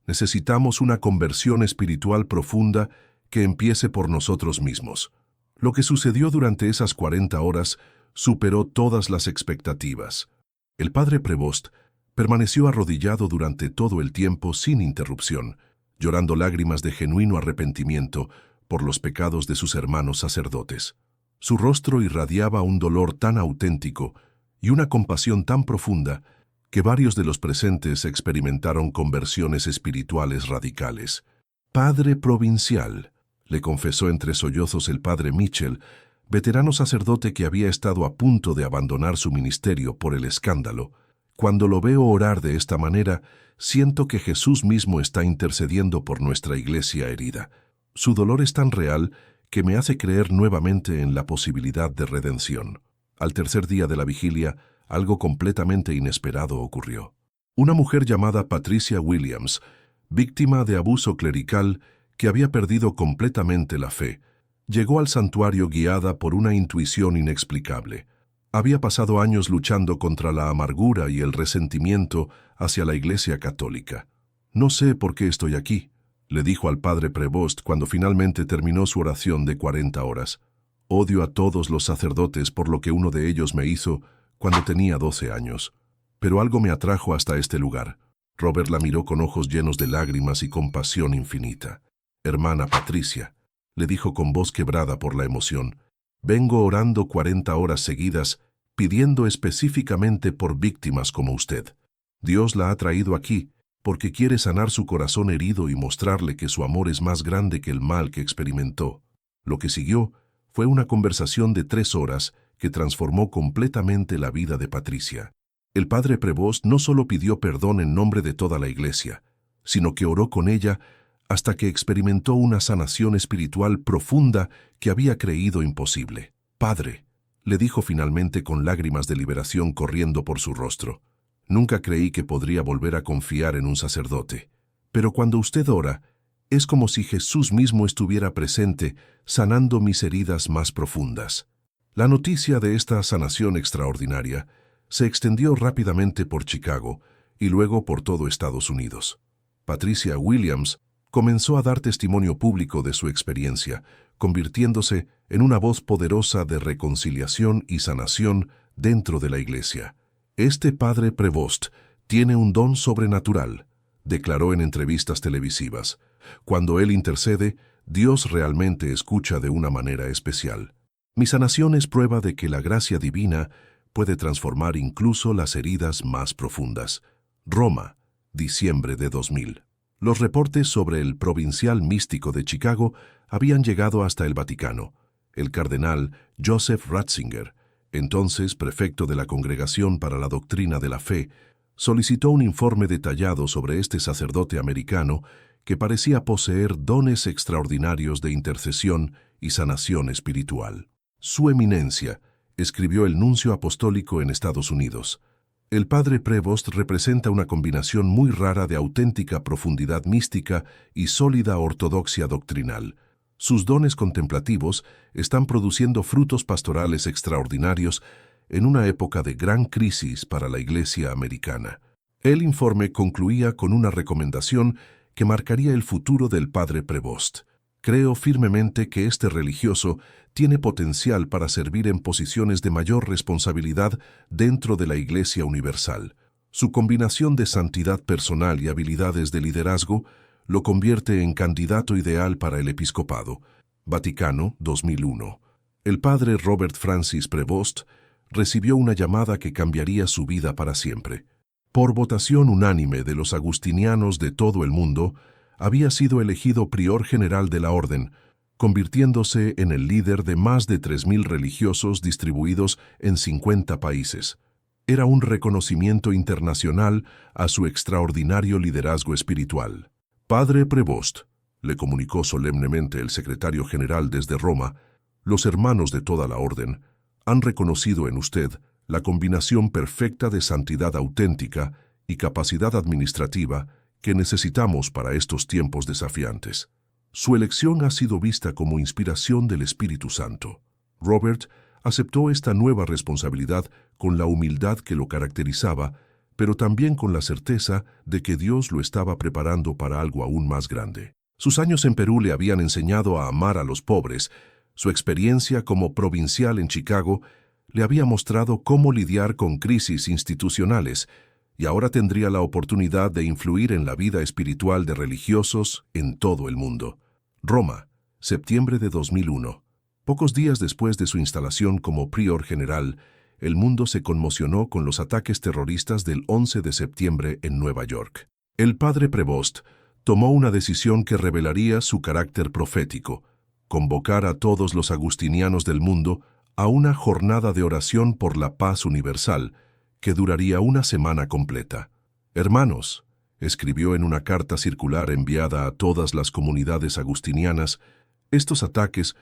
Necesitamos una conversión espiritual profunda que empiece por nosotros mismos. Lo que sucedió durante esas 40 horas superó todas las expectativas. El padre Prevost permaneció arrodillado durante todo el tiempo sin interrupción, llorando lágrimas de genuino arrepentimiento por los pecados de sus hermanos sacerdotes. Su rostro irradiaba un dolor tan auténtico y una compasión tan profunda que varios de los presentes experimentaron conversiones espirituales radicales. «Padre provincial», le confesó entre sollozos el padre Mitchell, veterano sacerdote que había estado a punto de abandonar su ministerio por el escándalo. «Cuando lo veo orar de esta manera, siento que Jesús mismo está intercediendo por nuestra iglesia herida. Su dolor es tan real que me hace creer nuevamente en la posibilidad de redención». Al tercer día de la vigilia, algo completamente inesperado ocurrió. Una mujer llamada Patricia Williams, víctima de abuso clerical que había perdido completamente la fe, llegó al santuario guiada por una intuición inexplicable. Había pasado años luchando contra la amargura y el resentimiento hacia la Iglesia Católica. «No sé por qué estoy aquí», le dijo al padre Prevost cuando finalmente terminó su oración de 40 horas. «Odio a todos los sacerdotes por lo que uno de ellos me hizo cuando tenía 12 años. Pero algo me atrajo hasta este lugar». Robert la miró con ojos llenos de lágrimas y compasión infinita. «Hermana Patricia», le dijo con voz quebrada por la emoción, «vengo orando 40 horas seguidas, pidiendo específicamente por víctimas como usted. Dios la ha traído aquí porque quiere sanar su corazón herido y mostrarle que su amor es más grande que el mal que experimentó». Lo que siguió fue una conversación de 3 horas que transformó completamente la vida de Patricia. El padre Prevost no solo pidió perdón en nombre de toda la iglesia, sino que oró con ella hasta que experimentó una sanación espiritual profunda que había creído imposible. «Padre», le dijo finalmente con lágrimas de liberación corriendo por su rostro, «nunca creí que podría volver a confiar en un sacerdote. Pero cuando usted ora, es como si Jesús mismo estuviera presente, sanando mis heridas más profundas». La noticia de esta sanación extraordinaria se extendió rápidamente por Chicago y luego por todo Estados Unidos. Patricia Williams comenzó a dar testimonio público de su experiencia, convirtiéndose en una voz poderosa de reconciliación y sanación dentro de la iglesia. «Este padre Prevost tiene un don sobrenatural», declaró en entrevistas televisivas. «Cuando él intercede, Dios realmente escucha de una manera especial». Mi sanación es prueba de que la gracia divina puede transformar incluso las heridas más profundas. Roma, diciembre de 2000. Los reportes sobre el provincial místico de Chicago habían llegado hasta el Vaticano. El cardenal Joseph Ratzinger, entonces prefecto de la Congregación para la Doctrina de la Fe, solicitó un informe detallado sobre este sacerdote americano que parecía poseer dones extraordinarios de intercesión y sanación espiritual. Su eminencia, escribió el nuncio apostólico en Estados Unidos, el padre Prevost representa una combinación muy rara de auténtica profundidad mística y sólida ortodoxia doctrinal. Sus dones contemplativos están produciendo frutos pastorales extraordinarios en una época de gran crisis para la Iglesia americana. El informe concluía con una recomendación que marcaría el futuro del padre Prevost. Creo firmemente que este religioso tiene potencial para servir en posiciones de mayor responsabilidad dentro de la Iglesia Universal. Su combinación de santidad personal y habilidades de liderazgo lo convierte en candidato ideal para el episcopado. Vaticano, 2001. El padre Robert Francis Prevost recibió una llamada que cambiaría su vida para siempre. Por votación unánime de los agustinianos de todo el mundo, había sido elegido prior general de la orden, convirtiéndose en el líder de más de 3.000 religiosos distribuidos en 50 países. Era un reconocimiento internacional a su extraordinario liderazgo espiritual. Padre Prevost, le comunicó solemnemente el secretario general desde Roma, los hermanos de toda la orden han reconocido en usted la combinación perfecta de santidad auténtica y capacidad administrativa que necesitamos para estos tiempos desafiantes. Su elección ha sido vista como inspiración del Espíritu Santo. Robert aceptó esta nueva responsabilidad con la humildad que lo caracterizaba, pero también con la certeza de que Dios lo estaba preparando para algo aún más grande. Sus años en Perú le habían enseñado a amar a los pobres. Su experiencia como provincial en Chicago le había mostrado cómo lidiar con crisis institucionales, y ahora tendría la oportunidad de influir en la vida espiritual de religiosos en todo el mundo. Roma, septiembre de 2001. Pocos días después de su instalación como prior general, el mundo se conmocionó con los ataques terroristas del 11 de septiembre en Nueva York. El padre Prevost tomó una decisión que revelaría su carácter profético: convocar a todos los agustinianos del mundo a una jornada de oración por la paz universal, que duraría una semana completa. Hermanos, escribió en una carta circular enviada a todas las comunidades agustinianas, estos ataques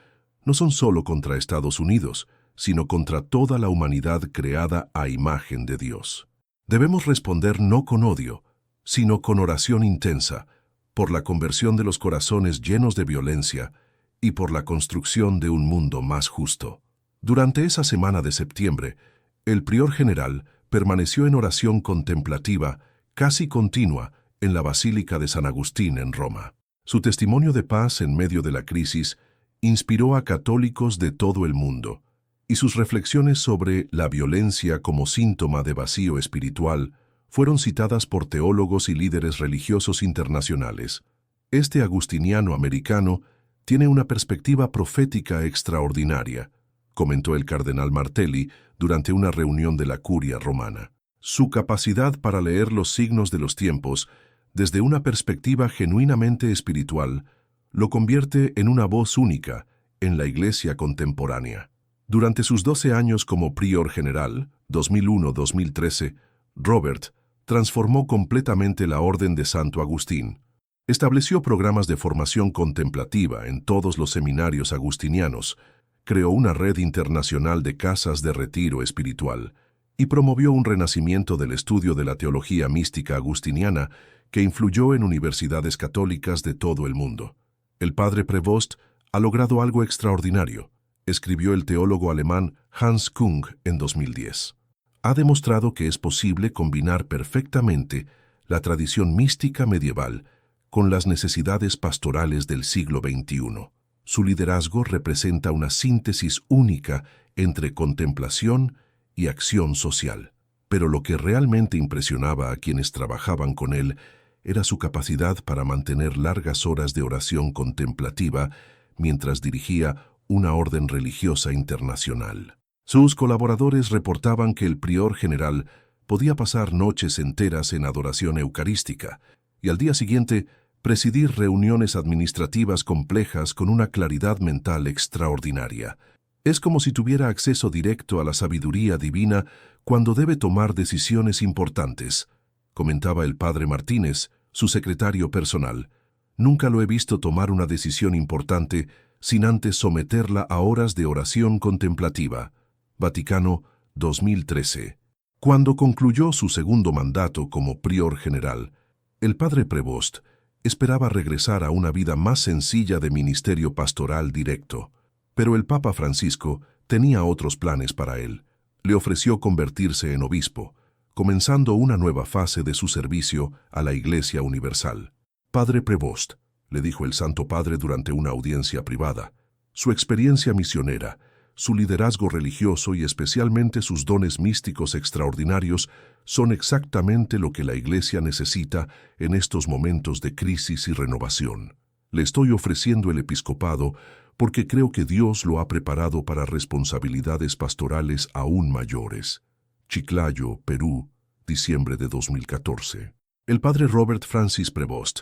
no son solo contra Estados Unidos, sino contra toda la humanidad creada a imagen de Dios. Debemos responder no con odio, sino con oración intensa, por la conversión de los corazones llenos de violencia y por la construcción de un mundo más justo. Durante esa semana de septiembre, el prior general permaneció en oración contemplativa, casi continua, en la Basílica de San Agustín en Roma. Su testimonio de paz en medio de la crisis inspiró a católicos de todo el mundo, y sus reflexiones sobre la violencia como síntoma de vacío espiritual fueron citadas por teólogos y líderes religiosos internacionales. Este agustiniano americano tiene una perspectiva profética extraordinaria, comentó el cardenal Martelli durante una reunión de la curia romana. Su capacidad para leer los signos de los tiempos desde una perspectiva genuinamente espiritual lo convierte en una voz única en la Iglesia contemporánea. Durante sus 12 años como prior general, 2001-2013, Robert transformó completamente la Orden de Santo Agustín. Estableció programas de formación contemplativa en todos los seminarios agustinianos, creó una red internacional de casas de retiro espiritual y promovió un renacimiento del estudio de la teología mística agustiniana que influyó en universidades católicas de todo el mundo. El padre Prevost ha logrado algo extraordinario, escribió el teólogo alemán Hans Kung en 2010. Ha demostrado que es posible combinar perfectamente la tradición mística medieval con las necesidades pastorales del siglo XXI. Su liderazgo representa una síntesis única entre contemplación y acción social. Pero lo que realmente impresionaba a quienes trabajaban con él era su capacidad para mantener largas horas de oración contemplativa mientras dirigía una orden religiosa internacional. Sus colaboradores reportaban que el prior general podía pasar noches enteras en adoración eucarística y al día siguiente presidir reuniones administrativas complejas con una claridad mental extraordinaria. Es como si tuviera acceso directo a la sabiduría divina cuando debe tomar decisiones importantes, comentaba el padre Martínez, su secretario personal. Nunca lo he visto tomar una decisión importante sin antes someterla a horas de oración contemplativa. Vaticano, 2013. Cuando concluyó su segundo mandato como prior general, el padre Prevost esperaba regresar a una vida más sencilla de ministerio pastoral directo. Pero el Papa Francisco tenía otros planes para él. Le ofreció convertirse en obispo, comenzando una nueva fase de su servicio a la Iglesia Universal. Padre Prevost, le dijo el Santo Padre durante una audiencia privada, su experiencia misionera, su liderazgo religioso y especialmente sus dones místicos extraordinarios son exactamente lo que la Iglesia necesita en estos momentos de crisis y renovación. Le estoy ofreciendo el episcopado porque creo que Dios lo ha preparado para responsabilidades pastorales aún mayores. Chiclayo, Perú, diciembre de 2014. El padre Robert Francis Prevost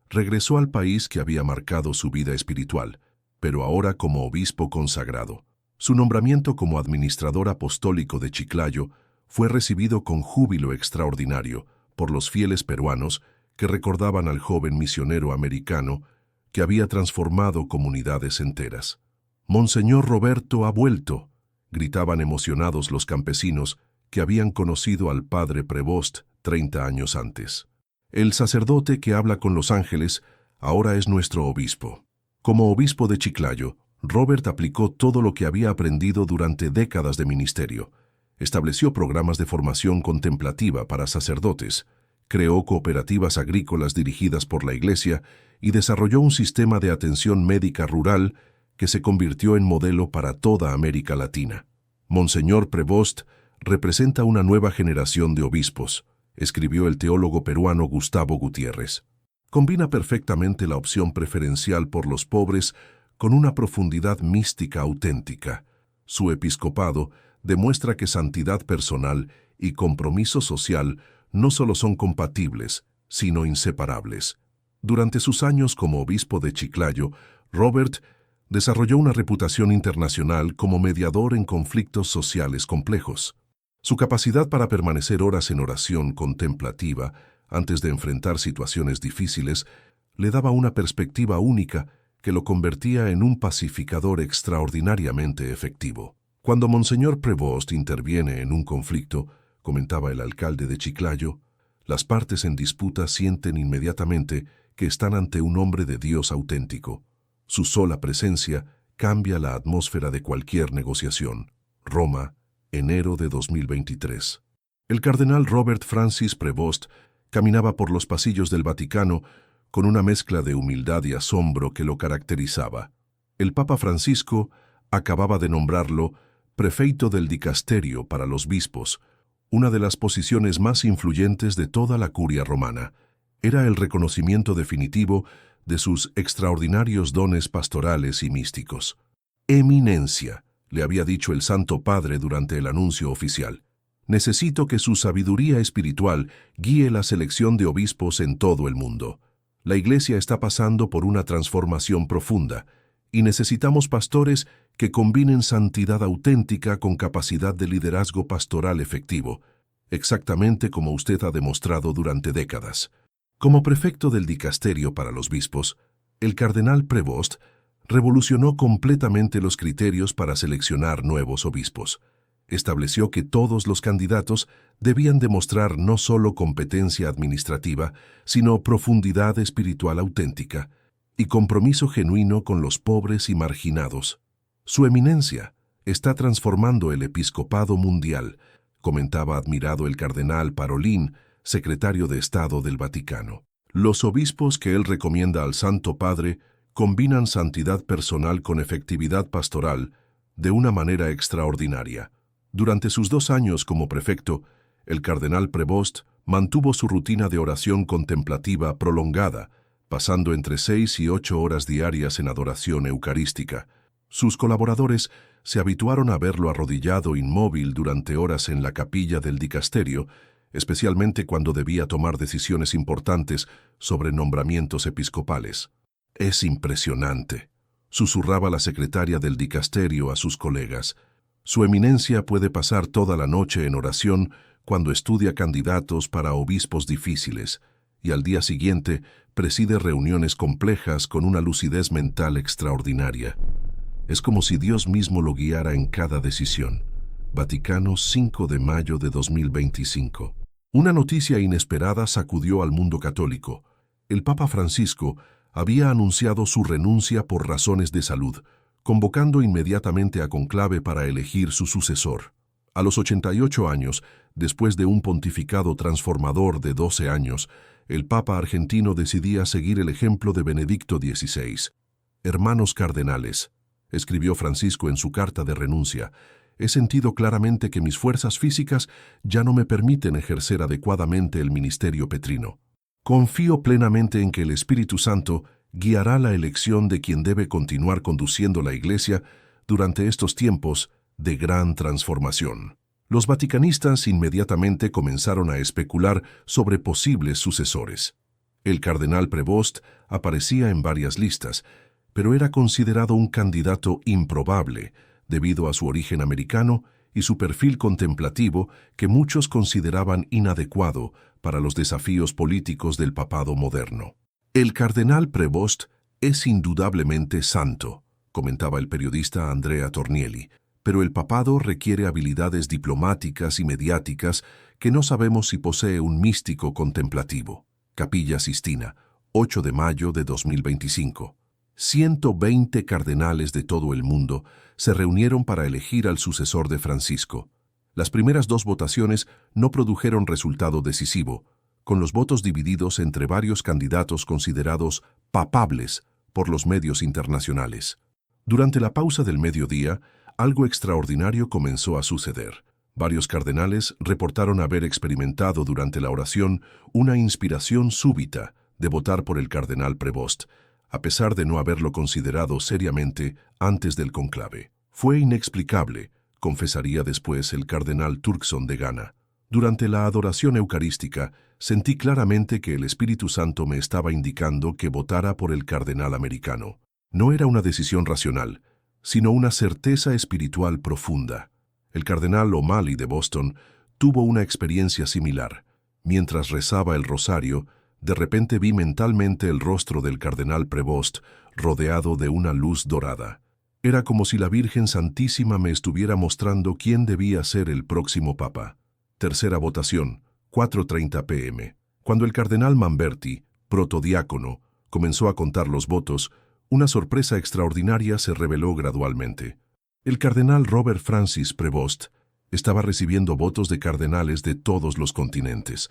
regresó al país que había marcado su vida espiritual, pero ahora como obispo consagrado. Su nombramiento como administrador apostólico de Chiclayo fue recibido con júbilo extraordinario por los fieles peruanos que recordaban al joven misionero americano que había transformado comunidades enteras. «Monseñor Roberto ha vuelto», gritaban emocionados los campesinos que habían conocido al padre Prevost 30 años antes. El sacerdote que habla con los ángeles ahora es nuestro obispo. Como obispo de Chiclayo, Robert aplicó todo lo que había aprendido durante décadas de ministerio. Estableció programas de formación contemplativa para sacerdotes, creó cooperativas agrícolas dirigidas por la Iglesia y desarrolló un sistema de atención médica rural que se convirtió en modelo para toda América Latina. Monseñor Prevost representa una nueva generación de obispos, escribió el teólogo peruano Gustavo Gutiérrez. Combina perfectamente la opción preferencial por los pobres con una profundidad mística auténtica. Su episcopado demuestra que santidad personal y compromiso social no solo son compatibles, sino inseparables. Durante sus años como obispo de Chiclayo, Robert desarrolló una reputación internacional como mediador en conflictos sociales complejos. Su capacidad para permanecer horas en oración contemplativa antes de enfrentar situaciones difíciles le daba una perspectiva única que lo convertía en un pacificador extraordinariamente efectivo. Cuando Monseñor Prevost interviene en un conflicto, comentaba el alcalde de Chiclayo, las partes en disputa sienten inmediatamente que están ante un hombre de Dios auténtico. Su sola presencia cambia la atmósfera de cualquier negociación. Roma, enero de 2023. El cardenal Robert Francis Prevost caminaba por los pasillos del Vaticano con una mezcla de humildad y asombro que lo caracterizaba. El Papa Francisco acababa de nombrarlo prefeito del dicasterio para los bispos, una de las posiciones más influyentes de toda la curia romana. Era el reconocimiento definitivo de sus extraordinarios dones pastorales y místicos. «Eminencia», le había dicho el Santo Padre durante el anuncio oficial. «Necesito que su sabiduría espiritual guíe la selección de obispos en todo el mundo. La Iglesia está pasando por una transformación profunda y necesitamos pastores que combinen santidad auténtica con capacidad de liderazgo pastoral efectivo, exactamente como usted ha demostrado durante décadas». Como prefecto del dicasterio para los bispos, el cardenal Prevost revolucionó completamente los criterios para seleccionar nuevos obispos. Estableció que todos los candidatos debían demostrar no solo competencia administrativa, sino profundidad espiritual auténtica y compromiso genuino con los pobres y marginados. «Su eminencia está transformando el episcopado mundial», comentaba admirado el cardenal Parolin, secretario de Estado del Vaticano. Los obispos que él recomienda al Santo Padre combinan santidad personal con efectividad pastoral de una manera extraordinaria. Durante sus 2 años como prefecto, el cardenal Prevost mantuvo su rutina de oración contemplativa prolongada, pasando entre 6 y 8 horas diarias en adoración eucarística. Sus colaboradores se habituaron a verlo arrodillado inmóvil durante horas en la capilla del dicasterio, especialmente cuando debía tomar decisiones importantes sobre nombramientos episcopales. «Es impresionante», susurraba la secretaria del dicasterio a sus colegas. «Su eminencia puede pasar toda la noche en oración cuando estudia candidatos para obispos difíciles, y al día siguiente preside reuniones complejas con una lucidez mental extraordinaria. Es como si Dios mismo lo guiara en cada decisión». Vaticano, 5 de mayo de 2025. Una noticia inesperada sacudió al mundo católico. El Papa Francisco había anunciado su renuncia por razones de salud, convocando inmediatamente a conclave para elegir su sucesor. A los 88 años, después de un pontificado transformador de 12 años, el Papa argentino decidía seguir el ejemplo de Benedicto XVI. «Hermanos cardenales», escribió Francisco en su carta de renuncia, «he sentido claramente que mis fuerzas físicas ya no me permiten ejercer adecuadamente el ministerio petrino. Confío plenamente en que el Espíritu Santo guiará la elección de quien debe continuar conduciendo la Iglesia durante estos tiempos de gran transformación». Los vaticanistas inmediatamente comenzaron a especular sobre posibles sucesores. El cardenal Prevost aparecía en varias listas, pero era considerado un candidato improbable debido a su origen americano y su perfil contemplativo que muchos consideraban inadecuado para los desafíos políticos del papado moderno. «El cardenal Prevost es indudablemente santo», comentaba el periodista Andrea Tornielli, «pero el papado requiere habilidades diplomáticas y mediáticas que no sabemos si posee un místico contemplativo». Capilla Sistina, 8 de mayo de 2025. 120 cardenales de todo el mundo se reunieron para elegir al sucesor de Francisco. Las primeras 2 votaciones no produjeron resultado decisivo, con los votos divididos entre varios candidatos considerados papables por los medios internacionales. Durante la pausa del mediodía, algo extraordinario comenzó a suceder. Varios cardenales reportaron haber experimentado durante la oración una inspiración súbita de votar por el cardenal Prevost, a pesar de no haberlo considerado seriamente antes del conclave. «Fue inexplicable», confesaría después el cardenal Turkson de Ghana. «Durante la adoración eucarística, sentí claramente que el Espíritu Santo me estaba indicando que votara por el cardenal americano. No era una decisión racional, sino una certeza espiritual profunda». El cardenal O'Malley de Boston tuvo una experiencia similar. Mientras rezaba el rosario, de repente vi mentalmente el rostro del cardenal Prevost rodeado de una luz dorada. Era como si la Virgen Santísima me estuviera mostrando quién debía ser el próximo papa. Tercera votación, 4:30 p.m. Cuando el cardenal Mamberti, protodiácono, comenzó a contar los votos, una sorpresa extraordinaria se reveló gradualmente. El cardenal Robert Francis Prevost estaba recibiendo votos de cardenales de todos los continentes,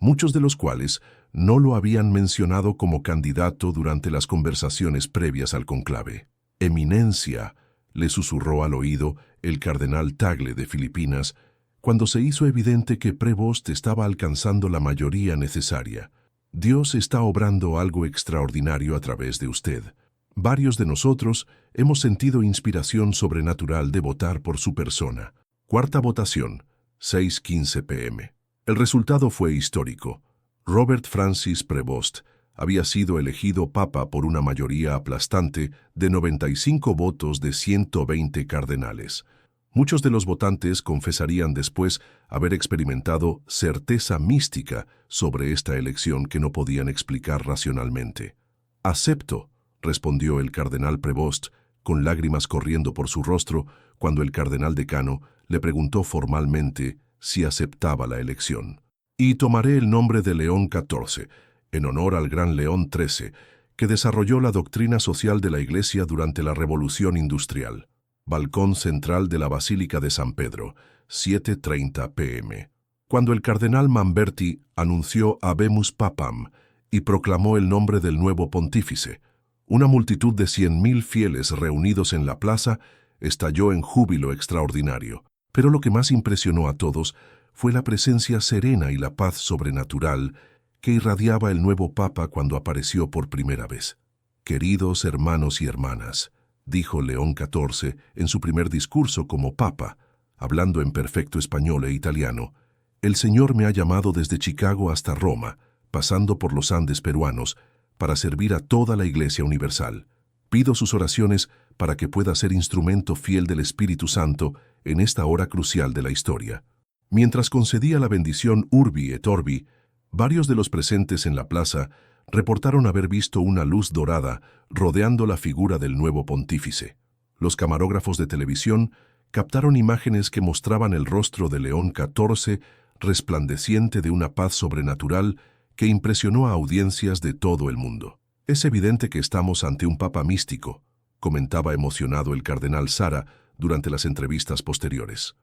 muchos de los cuales no lo habían mencionado como candidato durante las conversaciones previas al conclave. «Eminencia», le susurró al oído el cardenal Tagle de Filipinas, cuando se hizo evidente que Prevost estaba alcanzando la mayoría necesaria. «Dios está obrando algo extraordinario a través de usted. Varios de nosotros hemos sentido inspiración sobrenatural de votar por su persona». Cuarta votación, 6:15 p.m. El resultado fue histórico. Robert Francis Prevost había sido elegido papa por una mayoría aplastante de 95 votos de 120 cardenales. Muchos de los votantes confesarían después haber experimentado certeza mística sobre esta elección que no podían explicar racionalmente. «Acepto», respondió el cardenal Prevost, con lágrimas corriendo por su rostro, cuando el cardenal decano le preguntó formalmente si aceptaba la elección. «Y tomaré el nombre de León XIV, en honor al gran León XIII, que desarrolló la doctrina social de la Iglesia durante la Revolución Industrial». Balcón central de la Basílica de San Pedro, 7:30 p.m. Cuando el cardenal Mamberti anunció Habemus Papam y proclamó el nombre del nuevo pontífice, una multitud de 100.000 fieles reunidos en la plaza estalló en júbilo extraordinario. Pero lo que más impresionó a todos fue la presencia serena y la paz sobrenatural que irradiaba el nuevo Papa cuando apareció por primera vez. «Queridos hermanos y hermanas», dijo León XIV en su primer discurso como papa, hablando en perfecto español e italiano. El Señor me ha llamado desde Chicago hasta Roma, pasando por los Andes peruanos, para servir a toda la Iglesia Universal. Pido sus oraciones para que pueda ser instrumento fiel del Espíritu Santo en esta hora crucial de la historia. Mientras concedía la bendición Urbi et Orbi, varios de los presentes en la plaza reportaron haber visto una luz dorada rodeando la figura del nuevo pontífice. Los camarógrafos de televisión captaron imágenes que mostraban el rostro de León XIV resplandeciente de una paz sobrenatural que impresionó a audiencias de todo el mundo. Es evidente que estamos ante un papa místico, comentaba emocionado el cardenal Sara durante las entrevistas posteriores.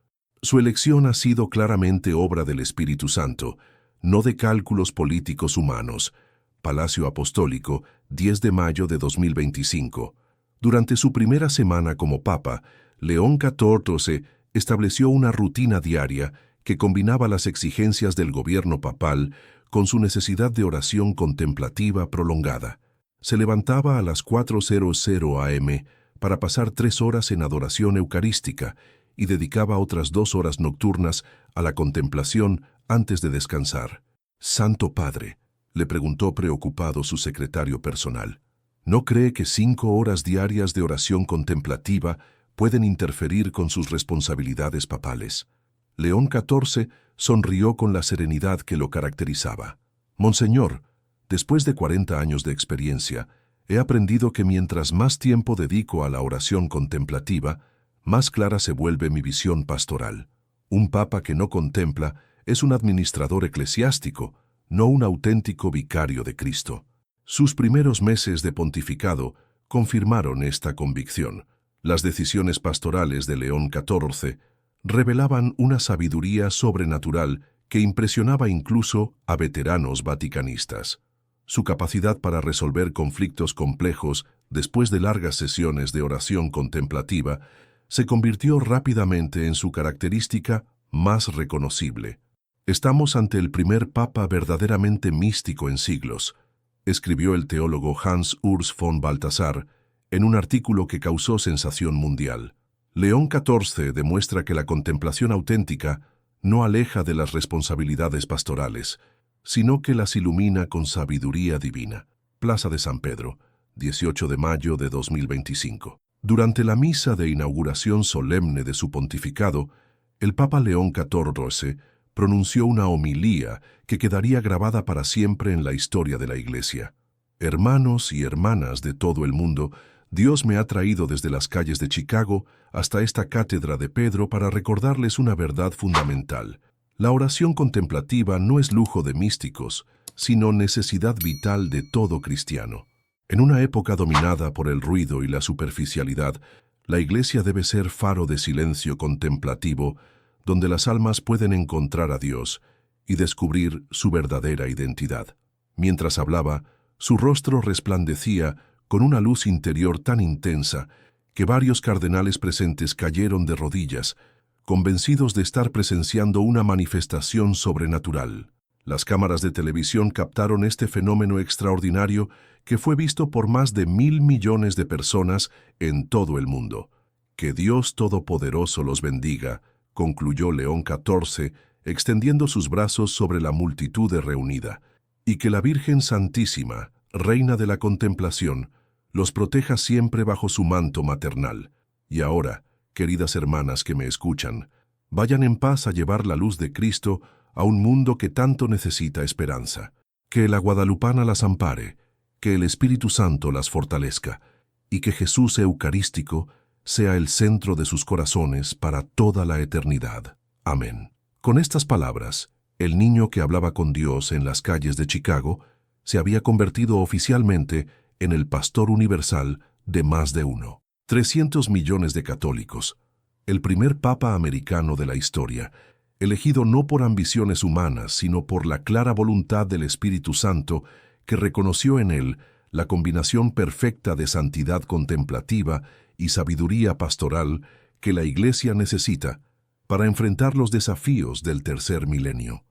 Su elección ha sido claramente obra del Espíritu Santo, no de cálculos políticos humanos. Palacio Apostólico, 10 de mayo de 2025. Durante su primera semana como papa, León XIV estableció una rutina diaria que combinaba las exigencias del gobierno papal con su necesidad de oración contemplativa prolongada. Se levantaba a las 4:00 am para pasar 3 horas en adoración eucarística y dedicaba otras 2 horas nocturnas a la contemplación antes de descansar. «Santo Padre», le preguntó preocupado su secretario personal, ¿no cree que 5 horas diarias de oración contemplativa pueden interferir con sus responsabilidades papales? León XIV sonrió con la serenidad que lo caracterizaba. «Monseñor, después de 40 años de experiencia, he aprendido que mientras más tiempo dedico a la oración contemplativa, más clara se vuelve mi visión pastoral. Un papa que no contempla es un administrador eclesiástico, no un auténtico vicario de Cristo». Sus primeros meses de pontificado confirmaron esta convicción. Las decisiones pastorales de León XIV revelaban una sabiduría sobrenatural que impresionaba incluso a veteranos vaticanistas. Su capacidad para resolver conflictos complejos después de largas sesiones de oración contemplativa se convirtió rápidamente en su característica más reconocible. «Estamos ante el primer papa verdaderamente místico en siglos», escribió el teólogo Hans Urs von Balthasar en un artículo que causó sensación mundial. León XIV demuestra que la contemplación auténtica no aleja de las responsabilidades pastorales, sino que las ilumina con sabiduría divina. Plaza de San Pedro, 18 de mayo de 2025. Durante la misa de inauguración solemne de su pontificado, el Papa León XIV pronunció una homilía que quedaría grabada para siempre en la historia de la Iglesia. «Hermanos y hermanas de todo el mundo, Dios me ha traído desde las calles de Chicago hasta esta cátedra de Pedro para recordarles una verdad fundamental. La oración contemplativa no es lujo de místicos, sino necesidad vital de todo cristiano. En una época dominada por el ruido y la superficialidad, la Iglesia debe ser faro de silencio contemplativo, donde las almas pueden encontrar a Dios y descubrir su verdadera identidad». Mientras hablaba, su rostro resplandecía con una luz interior tan intensa que varios cardenales presentes cayeron de rodillas, convencidos de estar presenciando una manifestación sobrenatural. Las cámaras de televisión captaron este fenómeno extraordinario que fue visto por más de 1.000 millones de personas en todo el mundo. «Que Dios Todopoderoso los bendiga», concluyó León XIV, extendiendo sus brazos sobre la multitud reunida, «y que la Virgen Santísima, Reina de la Contemplación, los proteja siempre bajo su manto maternal. Y ahora, queridas hermanas que me escuchan, vayan en paz a llevar la luz de Cristo a un mundo que tanto necesita esperanza. Que la guadalupana las ampare, que el Espíritu Santo las fortalezca, y que Jesús Eucarístico sea el centro de sus corazones para toda la eternidad. Amén». Con estas palabras, el niño que hablaba con Dios en las calles de Chicago se había convertido oficialmente en el pastor universal de más de uno. 300 millones de católicos, el primer papa americano de la historia, elegido no por ambiciones humanas, sino por la clara voluntad del Espíritu Santo, que reconoció en él la combinación perfecta de santidad contemplativa y sabiduría pastoral que la Iglesia necesita para enfrentar los desafíos del tercer milenio.